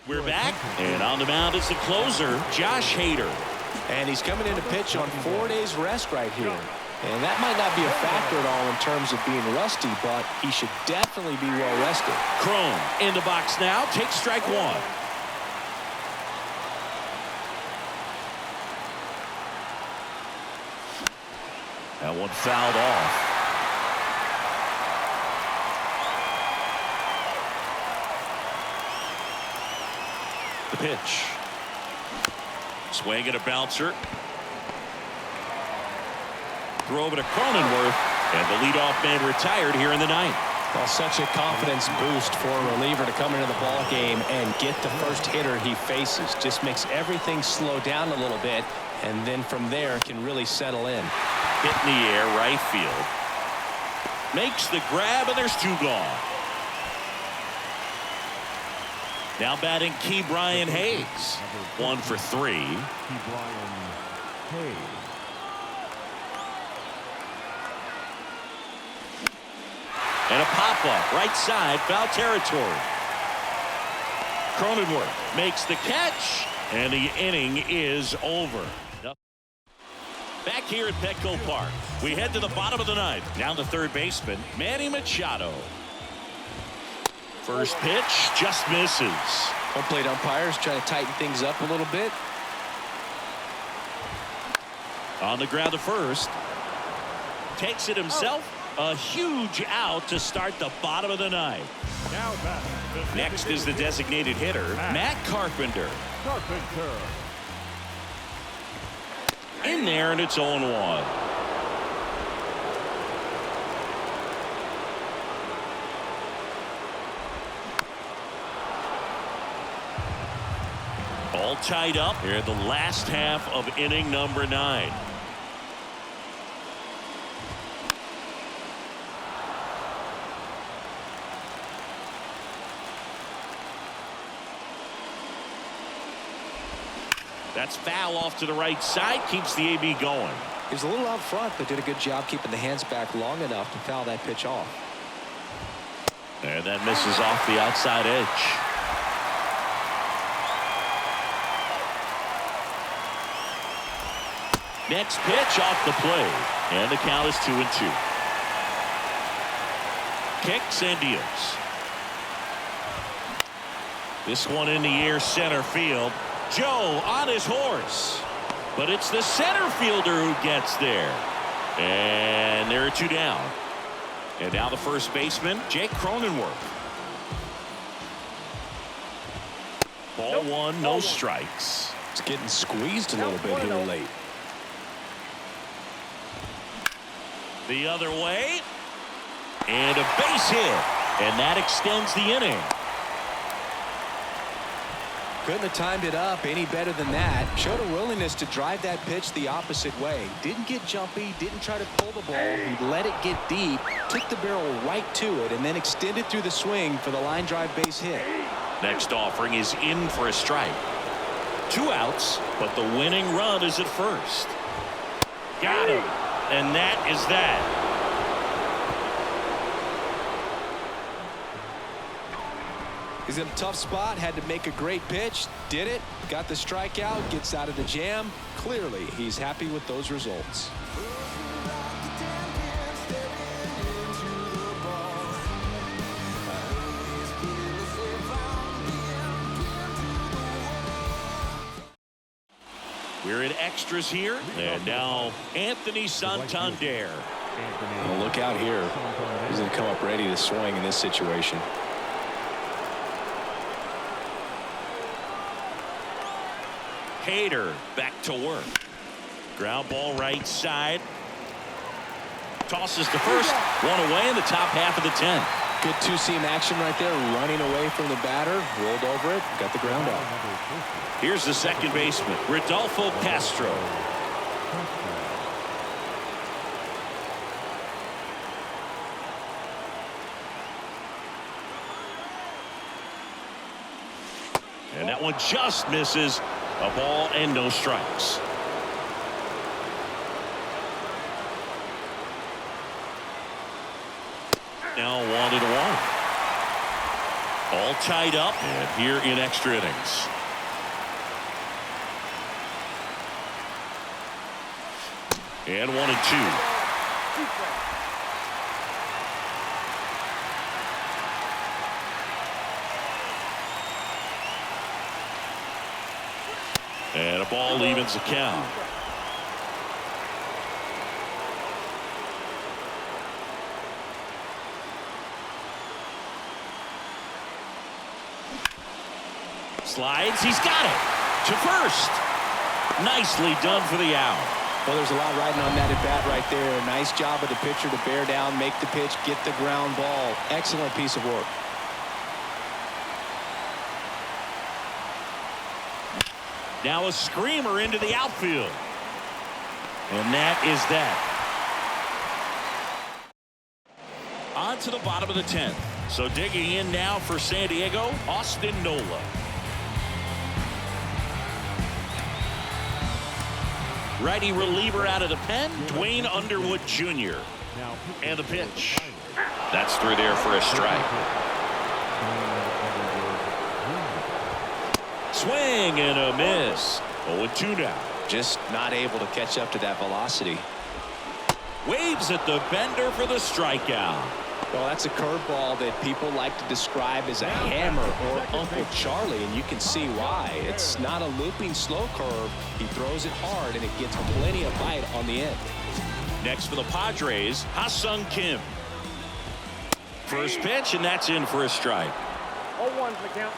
Speaker 3: We're back, and on the mound is the closer, Josh Hader.
Speaker 4: And he's coming in to pitch on 4 days rest right here. And that might not be a factor at all in terms of being rusty, but he should definitely be well rested.
Speaker 3: Crone in the box now, takes strike one. That one fouled off. The pitch. Swing and a bouncer. Throw over to Cronenworth, and the leadoff man retired here in the ninth.
Speaker 4: Well, such a confidence boost for a reliever to come into the ball game and get the first hitter he faces. Just makes everything slow down a little bit, and then from there can really settle in.
Speaker 3: Hit in the air, right field. Makes the grab, and there's two gone. Now batting Key Brian Hayes. 1 for 3.
Speaker 5: Key Brian Hayes.
Speaker 3: And a pop-up, right side, foul territory. Cronenworth makes the catch, and the inning is over. Back here at Petco Park, we head to the bottom of the ninth. Down the third baseman, Manny Machado. First pitch just misses.
Speaker 4: Home plate umpires trying to tighten things up a little bit.
Speaker 3: On the ground to first. Takes it himself. A huge out to start the bottom of the ninth.
Speaker 5: Now back.
Speaker 3: Next is the designated hitter, Matt Carpenter.
Speaker 5: Carpenter.
Speaker 3: In there, and it's 0-1. All tied up here in the last half of inning number 9. That's foul off to the right side, keeps the AB going.
Speaker 4: He was a little out front, but did a good job keeping the hands back long enough to foul that pitch off.
Speaker 3: And that misses off the outside edge. Next pitch off the plate, and the count is 2-2. Kicks and deals. This one in the air, center field. Joe on his horse, but it's the center fielder who gets there, and there are 2 down. And now the first baseman, Jake Cronenworth. Ball 1, no strikes.
Speaker 4: It's getting squeezed a little bit here late.
Speaker 3: The other way, and a base hit, and that extends the inning.
Speaker 4: Couldn't have timed it up any better than that. Showed a willingness to drive that pitch the opposite way. Didn't get jumpy, didn't try to pull the ball. He let it get deep, took the barrel right to it, and then extended through the swing for the line drive base hit.
Speaker 3: Next offering is in for a strike. 2 outs, but the winning run is at first. Got him, and that is that.
Speaker 4: He's in a tough spot, had to make a great pitch, did it, got the strikeout, gets out of the jam. Clearly, he's happy with those results.
Speaker 3: We're in extras here, and now Anthony Santander.
Speaker 4: Well, look out here. He's going to come up ready to swing in this situation.
Speaker 3: Hader back to work. Ground ball right side. Tosses to first. 1 away in the top half of the 10th.
Speaker 4: Good two-seam action right there, running away from the batter, rolled over it, got the ground out.
Speaker 3: Here's the second baseman, Rodolfo Castro. that one just misses. A ball and no strikes. Now 1-1. All tied up and here in extra innings. And 1-2. And a ball evens the count. Slides, he's got it to first. Nicely done for the out.
Speaker 4: Well, there's a lot riding on that at bat right there. Nice job of the pitcher to bear down, make the pitch, get the ground ball. Excellent piece of work.
Speaker 3: Now a screamer into the outfield. And that is that. On to the bottom of the 10th. So digging in now for San Diego, Austin Nola. Righty reliever out of the pen, Dwayne Underwood Jr. And the pitch. That's through there for a strike. Swing and a miss. 0-2 now.
Speaker 4: Just not able to catch up to that velocity.
Speaker 3: Waves at the bender for the strikeout.
Speaker 4: Well, that's a curveball that people like to describe as a hammer or Uncle Charlie, and you can see why. It's not a looping slow curve. He throws it hard, and it gets plenty of bite on the end.
Speaker 3: Next for the Padres, Ha-Sung Kim. First pitch, and that's in for a strike.
Speaker 5: 0-1 the count.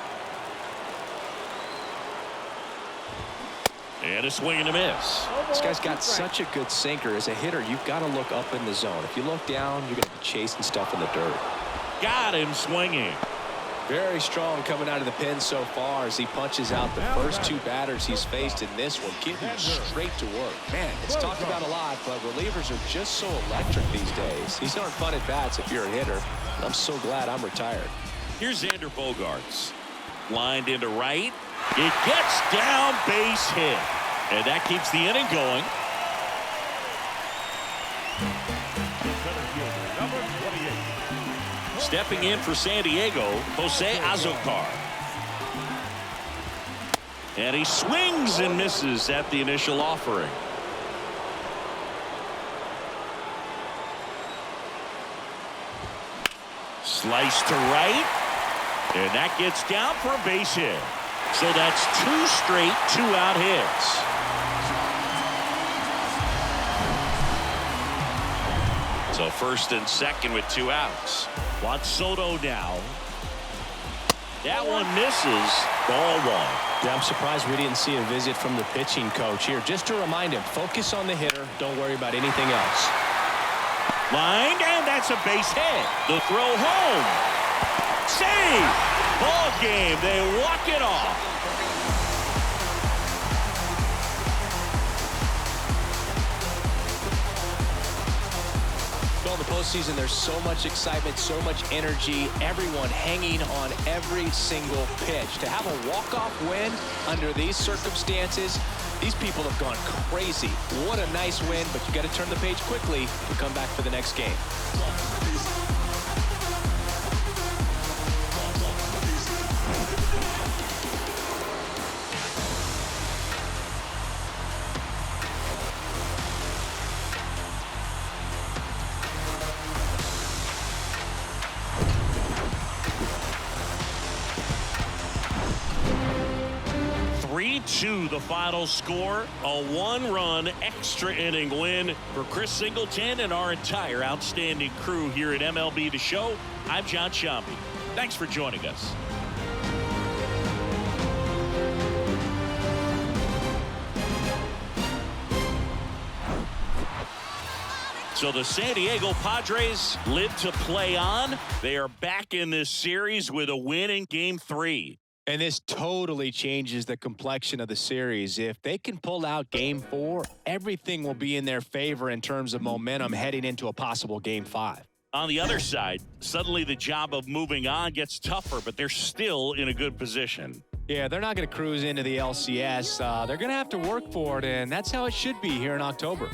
Speaker 3: And a swing and a miss.
Speaker 4: This guy's got such a good sinker. As a hitter, you've got to look up in the zone. If you look down, you're going to be chasing stuff in the dirt.
Speaker 3: Got him swinging.
Speaker 4: Very strong coming out of the pen so far as he punches out the first two batters he's faced in this one, getting straight to work. Man, it's talked about a lot, but relievers are just so electric these days. These aren't fun at bats if you're a hitter. I'm so glad I'm retired.
Speaker 3: Here's Xander Bogaerts. Lined into right. It gets down, base hit. And that keeps the inning going. Stepping in for San Diego, Jose Azocar. And he swings and misses at the initial offering. Slice to right. And that gets down for a base hit. So that's two straight two-out hits. So first and second with two outs. Juan Soto now. That one misses. Ball one.
Speaker 4: Yeah, I'm surprised we didn't see a visit from the pitching coach here. Just to remind him, focus on the hitter. Don't worry about anything else.
Speaker 3: Lined, and that's a base hit. The throw home. Save. Ball game. They walk it off.
Speaker 4: Well, in the postseason, there's so much excitement, so much energy, everyone hanging on every single pitch. To have a walk-off win under these circumstances, these people have gone crazy. What a nice win, but you got to turn the page quickly to come back for the next game.
Speaker 3: 3-2 the final score. A one-run extra inning win for Chris Singleton and our entire outstanding crew here at MLB The Show. I'm John Sciambi. Thanks for joining us. So the San Diego Padres live to play on. They are back in this series with a win in Game 3.
Speaker 4: And this totally changes the complexion of the series. If they can pull out Game 4, everything will be in their favor in terms of momentum heading into a possible Game 5.
Speaker 3: On the other side, suddenly the job of moving on gets tougher, but they're still in a good position.
Speaker 4: Yeah, they're not going to cruise into the LCS. They're going to have to work for it, and that's how it should be here in October.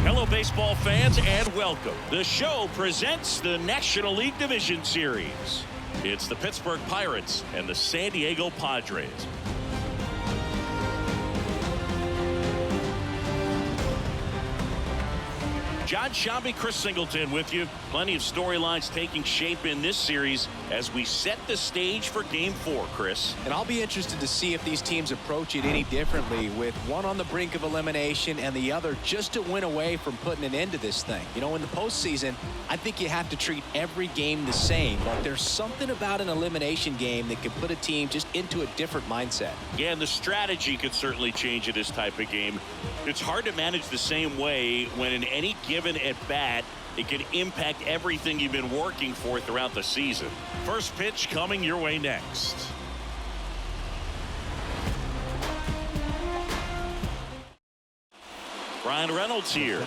Speaker 3: Hello, baseball fans, and welcome. The show presents the National League Division Series. It's the Pittsburgh Pirates and the San Diego Padres. John Shambi, Chris Singleton with you. Plenty of storylines taking shape in this series as we set the stage for Game 4, Chris.
Speaker 4: And I'll be interested to see if these teams approach it any differently, with one on the brink of elimination and the other just a win away from putting an end to this thing. You know, in the postseason, I think you have to treat every game the same, but there's something about an elimination game that can put a team just into a different mindset.
Speaker 3: Yeah, and the strategy could certainly change in this type of game. It's hard to manage the same way when in any given at bat, it can impact everything you've been working for throughout the season. First pitch coming your way next. Ryan Reynolds here.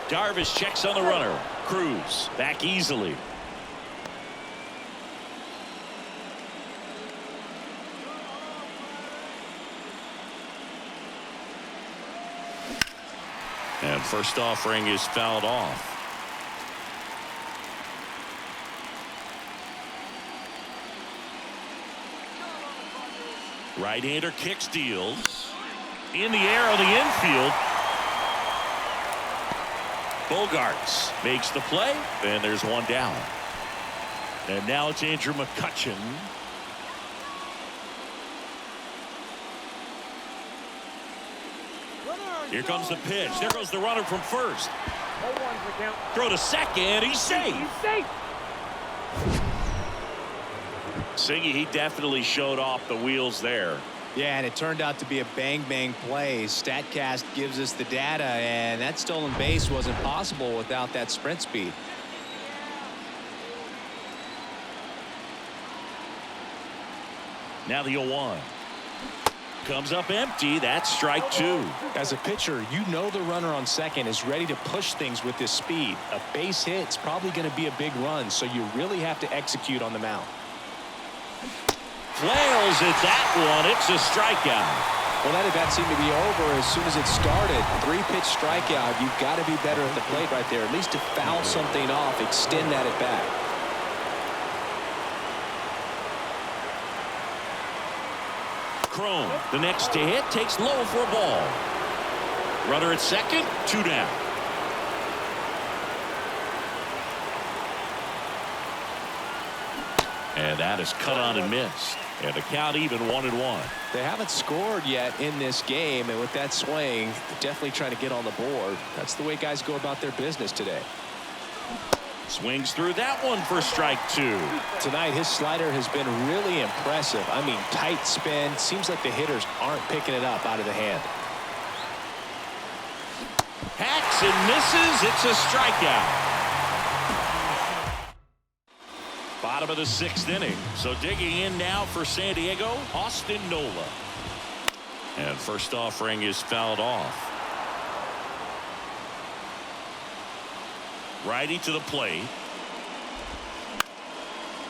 Speaker 3: Darvish checks on the runner. Cruz back easily. And first offering is fouled off. Right-hander kicks, deals. In the air on the infield. Bogarts makes the play, and there's one down. And now it's Andrew McCutchen. Here comes the pitch. There goes the runner from first. Throw to second. He's safe. Singy, he definitely showed off the wheels there.
Speaker 4: Yeah, and it turned out to be a bang-bang play. StatCast gives us the data, and that stolen base wasn't possible without that sprint speed.
Speaker 3: Now the 0-1. Comes up empty. That's strike two.
Speaker 4: As a pitcher, you know the runner on second is ready to push things with this speed. A base hit's probably going to be a big run, so you really have to execute on the mound.
Speaker 3: Flails at that one. It's a strikeout.
Speaker 4: Well, that at bat seemed to be over as soon as it started. 3-pitch strikeout. You've got to be better at the plate right there, at least to foul something off, extend that at bat.
Speaker 3: Crone, the next to hit, takes low for a ball. Runner at second, 2 down. And that is cut on and missed. And the count even 1-1.
Speaker 4: They haven't scored yet in this game, and with that swing, they're definitely trying to get on the board. That's the way guys go about their business today.
Speaker 3: Swings through that one for strike two.
Speaker 4: Tonight, his slider has been really impressive. I mean, tight spin. Seems like the hitters aren't picking it up out of the hand.
Speaker 3: Hacks and misses. It's a strikeout. Bottom of the 6th inning. So digging in now for San Diego, Austin Nola. And first offering is fouled off. Righty to the plate.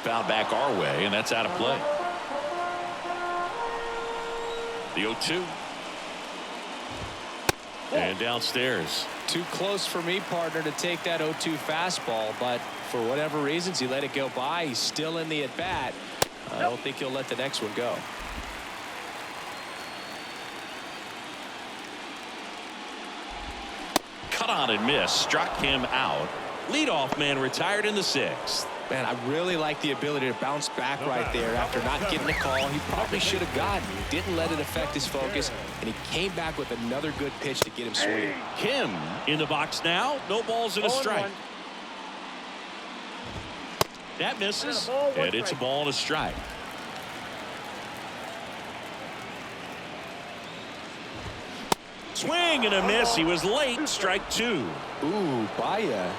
Speaker 3: Fouled back our way, and that's out of play. The 0-2. And downstairs.
Speaker 4: Too close for me, partner, to take that 0-2 fastball, but for whatever reasons, he let it go by. He's still in the at-bat. I don't think he'll let the next one go.
Speaker 3: Cut on and miss. Struck him out. Leadoff man retired in the 6th.
Speaker 4: Man, I really like the ability to bounce back right there after not getting the call he probably should have gotten. He didn't let it affect his focus, and he came back with another good pitch to get him swinging.
Speaker 3: Kim in the box now. No balls and a strike. That misses, and it's a ball and a strike. Swing and a miss. He was late. Strike two.
Speaker 4: Ooh, Baya.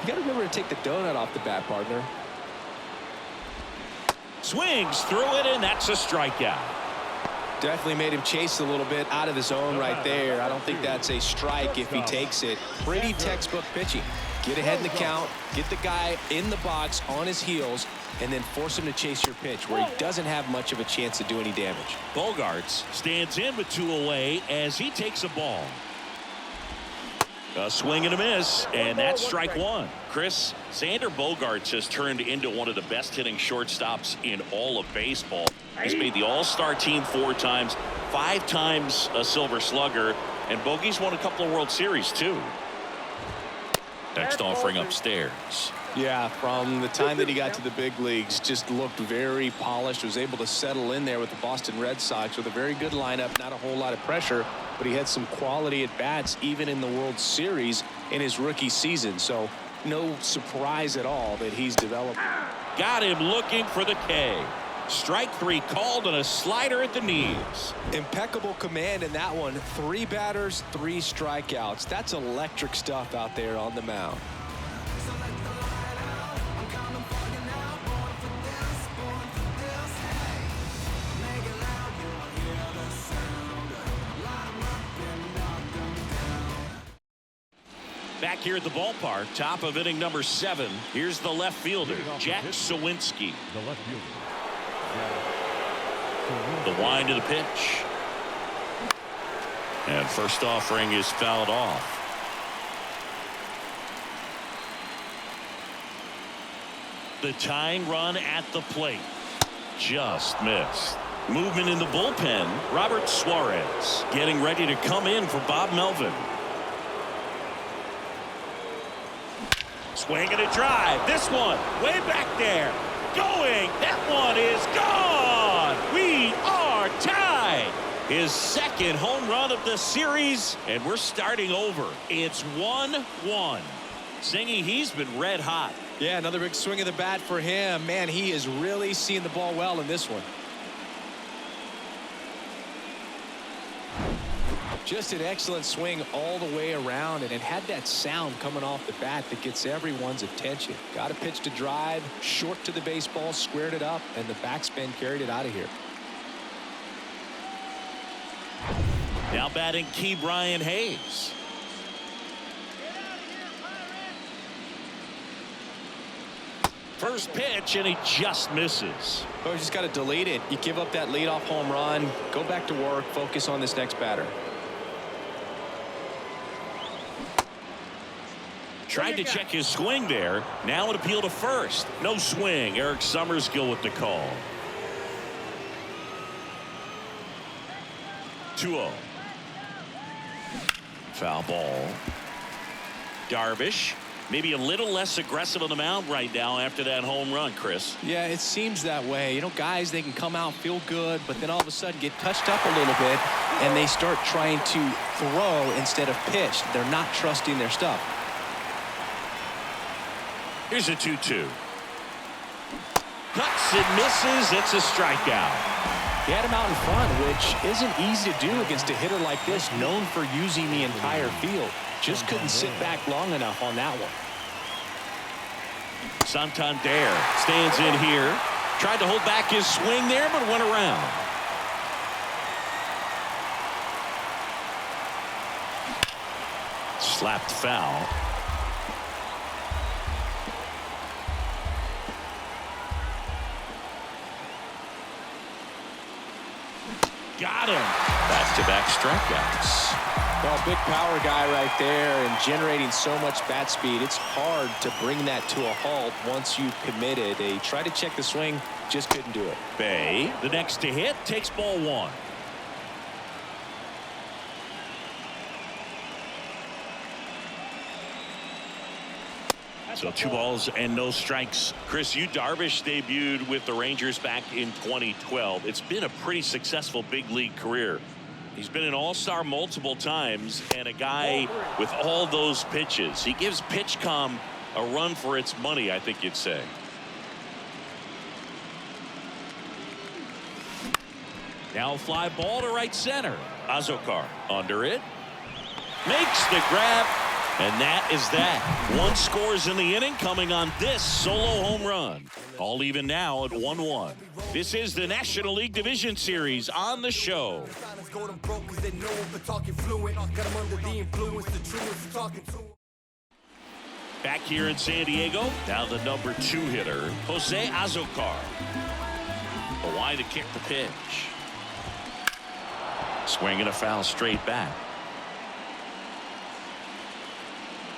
Speaker 4: You got to remember to take the donut off the bat, partner.
Speaker 3: Swings through it, and that's a strikeout.
Speaker 4: Definitely made him chase a little bit out of the zone right there. I don't think that's a strike if he takes it. Pretty textbook pitching. Get ahead in the count, get the guy in the box on his heels, and then force him to chase your pitch where he doesn't have much of a chance to do any damage.
Speaker 3: Bogaerts stands in with two away as he takes a ball. A swing and a miss, and that's strike one. Chris, Xander Bogaerts has turned into one of the best hitting shortstops in all of baseball. He's made the All-Star team 4 times, 5 times a Silver Slugger, and Bogey's won a couple of World Series too. Next offering upstairs.
Speaker 4: Yeah, from the time that he got to the big leagues, just looked very polished, was able to settle in there with the Boston Red Sox with a very good lineup, not a whole lot of pressure, but he had some quality at bats even in the World Series in his rookie season. So no surprise at all that he's developed.
Speaker 3: Got him looking for the K. Strike 3 called on a slider at the knees.
Speaker 4: Impeccable command in that one. 3 batters, 3 strikeouts. That's electric stuff out there on the mound.
Speaker 3: Back here at the ballpark, top of inning number 7. Here's the left fielder, Jack Sawinski.
Speaker 5: The left fielder.
Speaker 3: The wind to the pitch. And first offering is fouled off. The tying run at the plate. Just missed. Movement in the bullpen. Robert Suarez getting ready to come in for Bob Melvin. Swing and a drive. This one way back there. Going. That one is gone. We are tied. His second home run of the series, and we're starting over. It's 1-1. Singy, he's been red hot.
Speaker 4: Yeah, another big swing of the bat for him. Man, he is really seeing the ball well in this one. Just an excellent swing all the way around, and it had that sound coming off the bat that gets everyone's attention. Got a pitch to drive, short to the baseball, squared it up, and the backspin carried it out of here.
Speaker 3: Now batting Key Brian Hayes. First pitch, and he just misses.
Speaker 4: Oh, you just got to delete it. You give up that leadoff home run, go back to work, focus on this next batter.
Speaker 3: Tried to check his swing there. Now an appeal to first. No swing. Eric Summerskill with the call. 2-0. Foul ball. Darvish maybe a little less aggressive on the mound right now after that home run, Chris.
Speaker 4: Yeah, it seems that way. You know, guys, they can come out, feel good, but then all of a sudden get touched up a little bit, and they start trying to throw instead of pitch. They're not trusting their stuff.
Speaker 3: Here's a 2-2. Cuts and misses. It's a strikeout.
Speaker 4: He had him out in front, which isn't easy to do against a hitter like this, known for using the entire field. Just couldn't sit back long enough on that one.
Speaker 3: Santander stands in here. Tried to hold back his swing there, but went around. Slapped foul. Got him. Back-to-back strikeouts.
Speaker 4: Well, big power guy right there and generating so much bat speed. It's hard to bring that to a halt once you've committed. They tried to check the swing, just couldn't do it.
Speaker 3: Bay, the next to hit, takes ball 1. So 2 balls and no strikes. Chris, Yu Darvish debuted with the Rangers back in 2012. It's been a pretty successful big league career. He's been an all-star multiple times and a guy with all those pitches. He gives PitchCom a run for its money, I think you'd say. Now fly ball to right center. Azokar under it. Makes the grab, and that is that. 1 scores in the inning coming on this solo home run. All even now at 1-1. This is the National League Division Series on the show. Back here in San Diego, now the number 2 hitter, Jose Azocar. The line to kick the pitch. Swinging a foul straight back.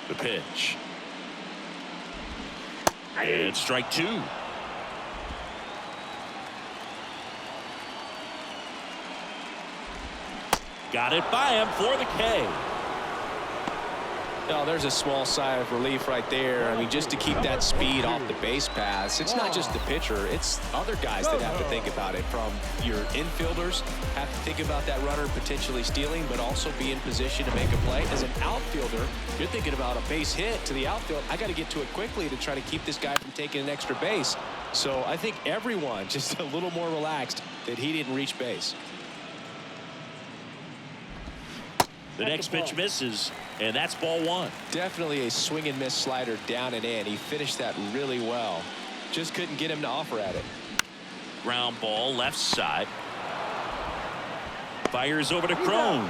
Speaker 3: The pitch. And strike 2. Got it by him for the K.
Speaker 4: Oh, there's a small sigh of relief right there. I mean, just to keep that speed off the base paths. It's not just the pitcher, it's other guys that have to think about it. From your infielders have to think about that runner potentially stealing, but also be in position to make a play. As an outfielder, you're thinking about a base hit to the outfield. I got to get to it quickly to try to keep this guy from taking an extra base. So I think everyone just a little more relaxed that he didn't reach base.
Speaker 3: The next pitch misses, and that's ball 1.
Speaker 4: Definitely a swing and miss slider down and in. He finished that really well. Just couldn't get him to offer at it.
Speaker 3: Ground ball left side. Fires over to Crone.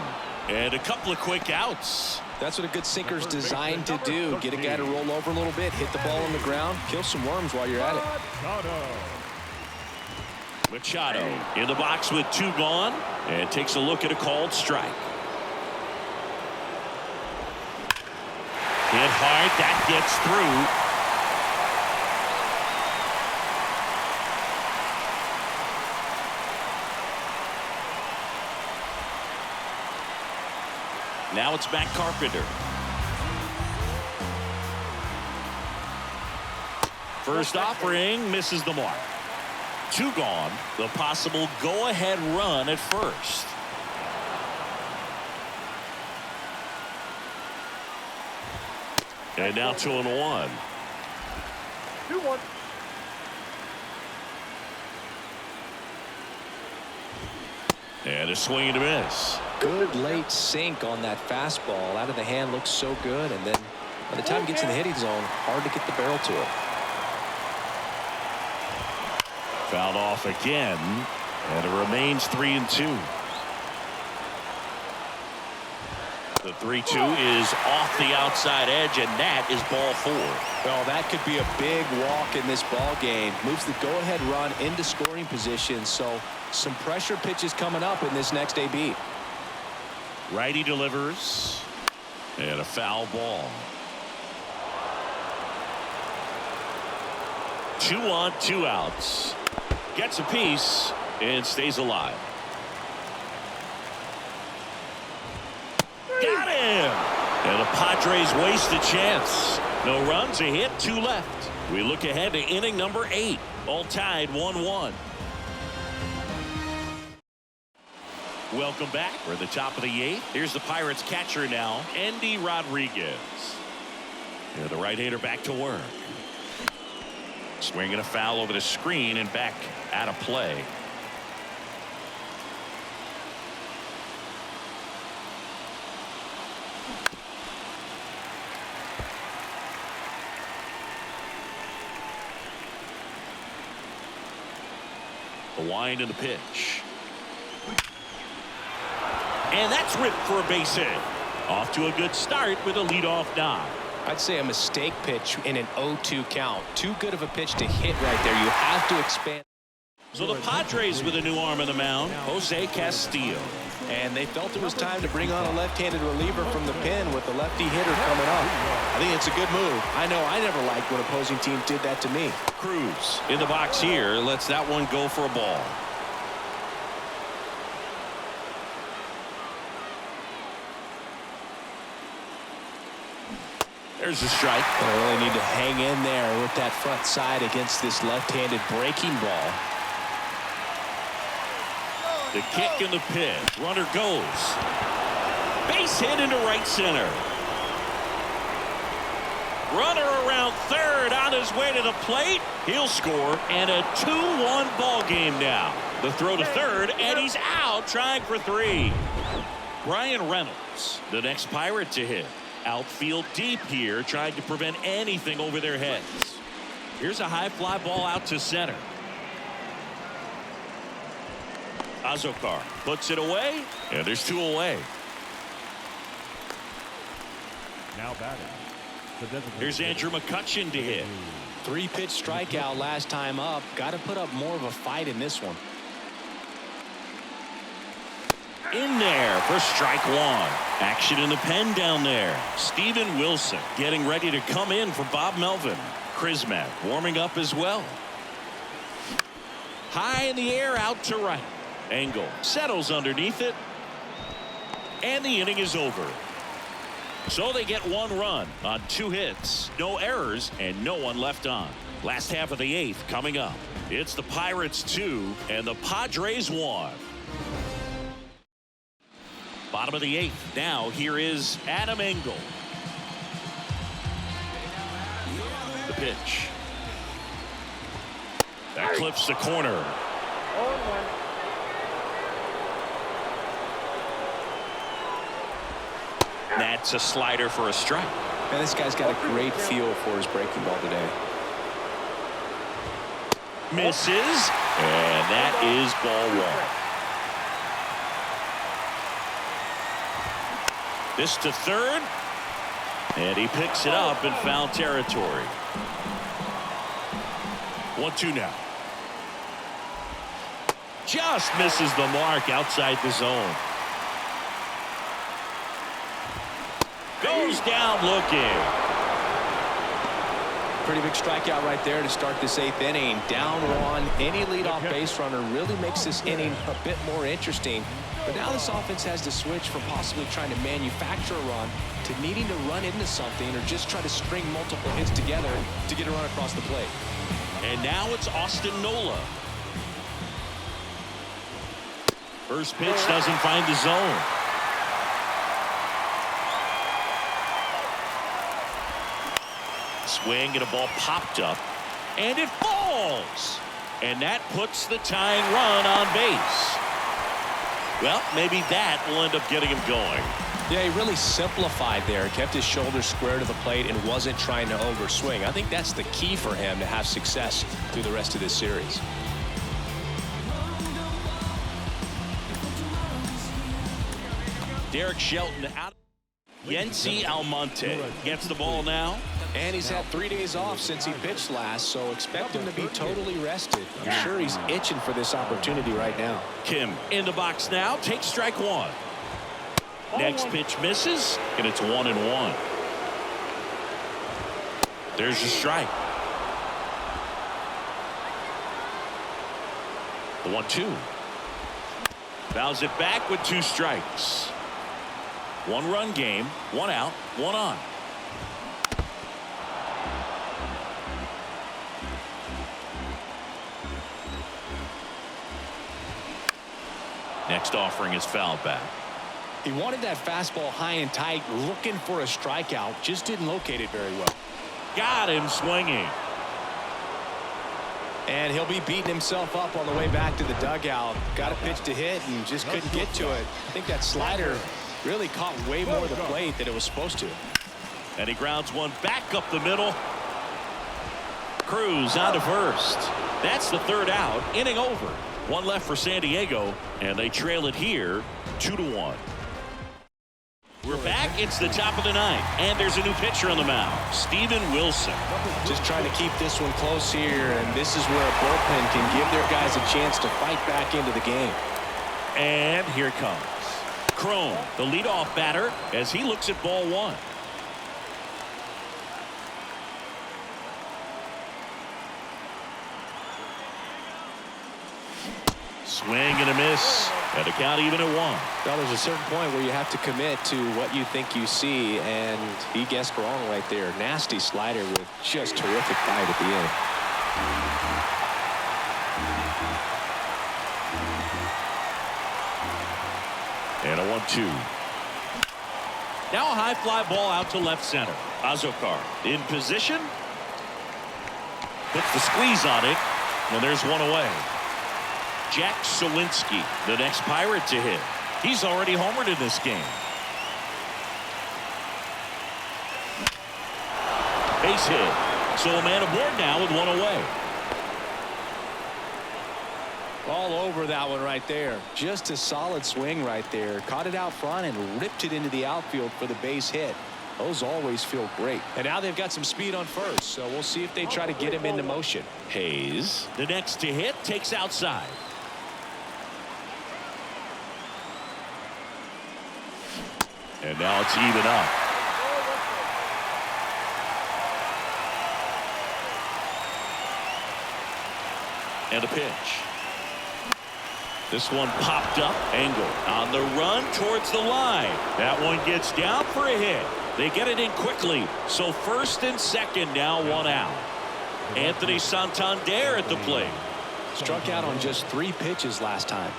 Speaker 3: And a couple of quick outs.
Speaker 4: That's what a good sinker's designed to do. Get a guy to roll over a little bit, hit the ball on the ground, kill some worms while you're at it.
Speaker 3: Machado in the box with 2 gone, and takes a look at a called strike. Hit hard, that gets through. Now it's back Carpenter. First offering misses the mark. 2 gone. The possible go-ahead run at first. And now 2-1.
Speaker 5: 2-1.
Speaker 3: And a swing and a miss.
Speaker 4: Good late sink on that fastball. Out of the hand, looks so good. And then by the time it gets in the hitting zone, hard to get the barrel to it.
Speaker 3: Fouled off again. And it remains 3-2. The 3-2 is off the outside edge, and that is ball 4.
Speaker 4: Well, that could be a big walk in this ball game. Moves the go-ahead run into scoring position. So some pressure pitches coming up in this next AB.
Speaker 3: Righty delivers, and a foul ball. 2 on, 2 outs. Gets a piece and stays alive. Got him! And the Padres waste a chance. No runs, a hit, 2 left. We look ahead to inning number 8. All tied 1-1. Welcome back. We're at the top of the 8th. Here's the Pirates catcher now, Andy Rodriguez. And the right-hander back to work. Swinging a foul over the screen and back out of play. The wind and the pitch. And that's ripped for a base hit. Off to a good start with a leadoff knock.
Speaker 4: I'd say a mistake pitch in an 0-2 count. Too good of a pitch to hit right there. You have to expand.
Speaker 3: So the Padres with a new arm on the mound, Jose Castillo.
Speaker 4: And they felt it was time to bring on a left-handed reliever from the pen with the lefty hitter coming up. I think it's a good move. I know I never liked when opposing teams did that to me.
Speaker 3: Cruz in the box here lets that one go for a ball. There's a strike.
Speaker 4: But I really need to hang in there with that front side against this left-handed breaking ball.
Speaker 3: The kick in the pitch. Runner goes. Base hit into right center. Runner around third on his way to the plate. He'll score, and a 2-1 ball game now. The throw to third, and he's out trying for 3. Brian Reynolds, the next Pirate to hit. Outfield deep here, trying to prevent anything over their heads. Here's a high fly ball out to center. Azokar puts it away, and there's 2 away.
Speaker 5: Now batting.
Speaker 3: Here's Andrew McCutchen to hit.
Speaker 4: 3-pitch strikeout last time up. Got to put up more of a fight in this one.
Speaker 3: In there for strike 1. Action in the pen down there. Steven Wilson getting ready to come in for Bob Melvin. Krismat warming up as well. High in the air, out to right. Engel settles underneath it, and the inning is over. So they get 1 run on 2 hits, no errors, and no one left on. Last half of the 8th coming up. It's the Pirates 2 and the Padres 1. Bottom of the 8th. Now here is Adam Engel. The pitch. That clips the corner. That's a slider for a strike.
Speaker 4: Man, this guy's got a great feel for his breaking ball today.
Speaker 3: Misses, and that is ball 1. This to third, and he picks it up in foul territory. 1-2 now. Just misses the mark outside the zone. Goes down looking.
Speaker 4: Pretty big strikeout right there to start this 8th inning. Down 1. Any leadoff base runner really makes this inning a bit more interesting. But now this offense has to switch from possibly trying to manufacture a run to needing to run into something or just try to string multiple hits together to get a run across the plate.
Speaker 3: And now it's Austin Nola. First pitch doesn't find the zone. Swing, and a ball popped up, and it falls. And that puts the tying run on base. Well, maybe that will end up getting him going.
Speaker 4: Yeah, he really simplified there. Kept his shoulders square to the plate and wasn't trying to overswing. I think that's the key for him to have success through the rest of this series.
Speaker 3: Derek Shelton out. Yency Almonte gets the ball now.
Speaker 4: And he's had 3 days off since he pitched last, so expect him to be totally rested. I'm sure he's itching for this opportunity right now.
Speaker 3: Kim in the box now, takes strike 1. Next pitch misses, and it's 1-1. There's the strike. The 1-2. Fouls it back with 2 strikes. 1-run game, 1 out, 1 on. Next offering is fouled back.
Speaker 4: He wanted that fastball high and tight, looking for a strikeout. Just didn't locate it very well.
Speaker 3: Got him swinging.
Speaker 4: And he'll be beating himself up on the way back to the dugout. Got a pitch to hit and just couldn't get to it. I think that slider really caught way more of the plate than it was supposed to.
Speaker 3: And he grounds one back up the middle. Cruz on to first. That's the 3rd out. Inning over. 1 left for San Diego, and they trail it here 2-1. We're back. It's the top of the 9th, and there's a new pitcher on the mound, Steven Wilson.
Speaker 4: Just trying to keep this one close here, and this is where a bullpen can give their guys a chance to fight back into the game.
Speaker 3: And here it comes. Crone, the leadoff batter, as he looks at ball 1. Swing and a miss, and a count even at 1.
Speaker 4: Well, there's a certain point where you have to commit to what you think you see, and he guessed wrong right there. Nasty slider with just terrific bite at the end.
Speaker 3: And a 1-2. Now a high fly ball out to left center. Azokar in position. Puts the squeeze on it, and there's 1 away. Jack Sawinski, the next Pirate to hit. He's already homered in this game. Base hit. So a man aboard now with one away.
Speaker 4: All over that one right there. Just a solid swing right there. Caught it out front and ripped it into the outfield for the base hit. Those always feel great. And now they've got some speed on first, so we'll see if they try to get him into motion.
Speaker 3: Hayes, the next to hit, takes outside. And now it's even up. And a pitch. This one popped up. Engel on the run towards the line. That one gets down for a hit. They get it in quickly. So first and second, now one out. Anthony Santander at the plate.
Speaker 4: Struck out on just 3 pitches last time.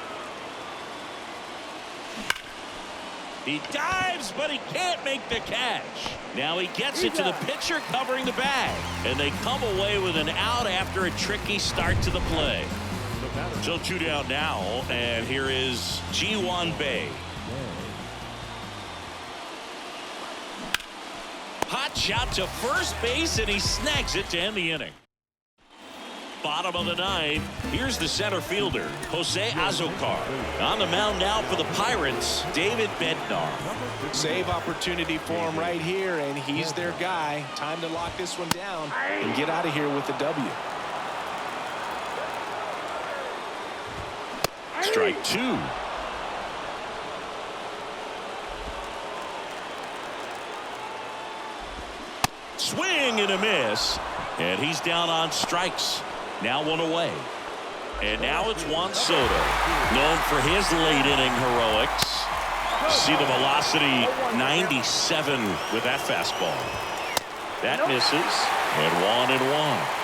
Speaker 3: He dives, but he can't make the catch. Now he gets it to the pitcher covering the bag. And they come away with an out after a tricky start to the play. So 2 down now, and here is Ji-Hwan Bae. Hot shot to first base, and he snags it to end the inning. Bottom of the 9th, here's the center fielder, Jose Azocar. On the mound now for the Pirates, David Bednar.
Speaker 4: Save opportunity for him right here, and he's their guy. Time to lock this one down and get out of here with the W.
Speaker 3: Strike 2. Swing and a miss. And he's down on strikes. Now one away. And now it's Juan Soto. Known for his late inning heroics. See the velocity 97 with that fastball. That misses. And 1-1.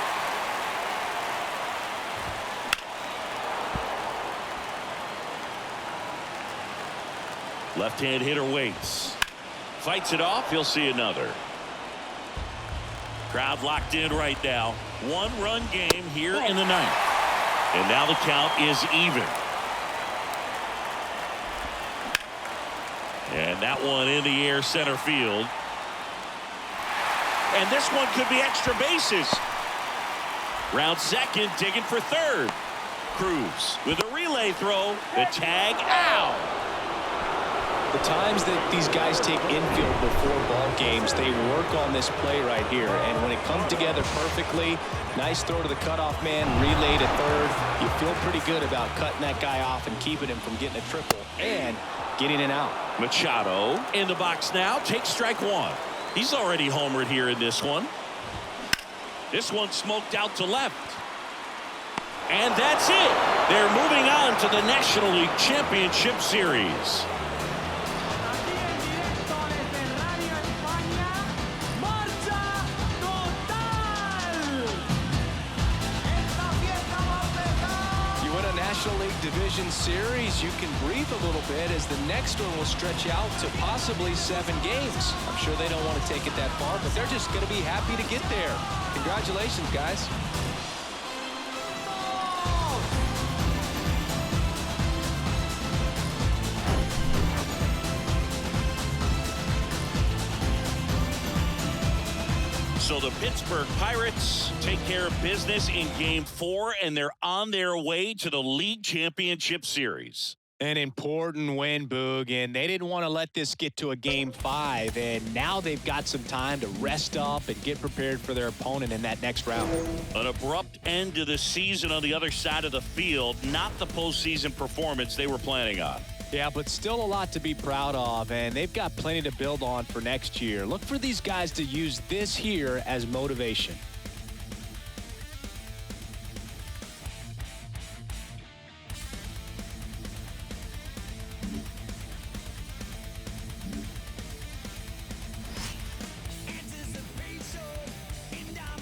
Speaker 3: Left-hand hitter waits. Fights it off. He'll see another. Crowd locked in right now. 1-run game here in the 9th. And now the count is even. And that one in the air center field. And this one could be extra bases. Round second, digging for third. Cruz with a relay throw. The tag out.
Speaker 4: The times that these guys take infield before ball games, they work on this play right here. And when it comes together perfectly, nice throw to the cutoff man, relay to third. You feel pretty good about cutting that guy off and keeping him from getting a triple and getting an out.
Speaker 3: Machado in the box now, takes strike 1. He's already homered here in this one. This one smoked out to left. And that's it. They're moving on to the National League Championship Series.
Speaker 4: National League Division Series, you can breathe a little bit as the next one will stretch out to possibly 7 games. I'm sure they don't want to take it that far, but they're just going to be happy to get there. Congratulations, guys.
Speaker 3: So the Pittsburgh Pirates take care of business in Game 4, and they're on their way to the League Championship Series.
Speaker 4: An important win, Boog, and they didn't want to let this get to a Game 5, and now they've got some time to rest up and get prepared for their opponent in that next round.
Speaker 3: An abrupt end to the season on the other side of the field, not the postseason performance they were planning on.
Speaker 4: Yeah, but still a lot to be proud of, and they've got plenty to build on for next year. Look for these guys to use this here as motivation.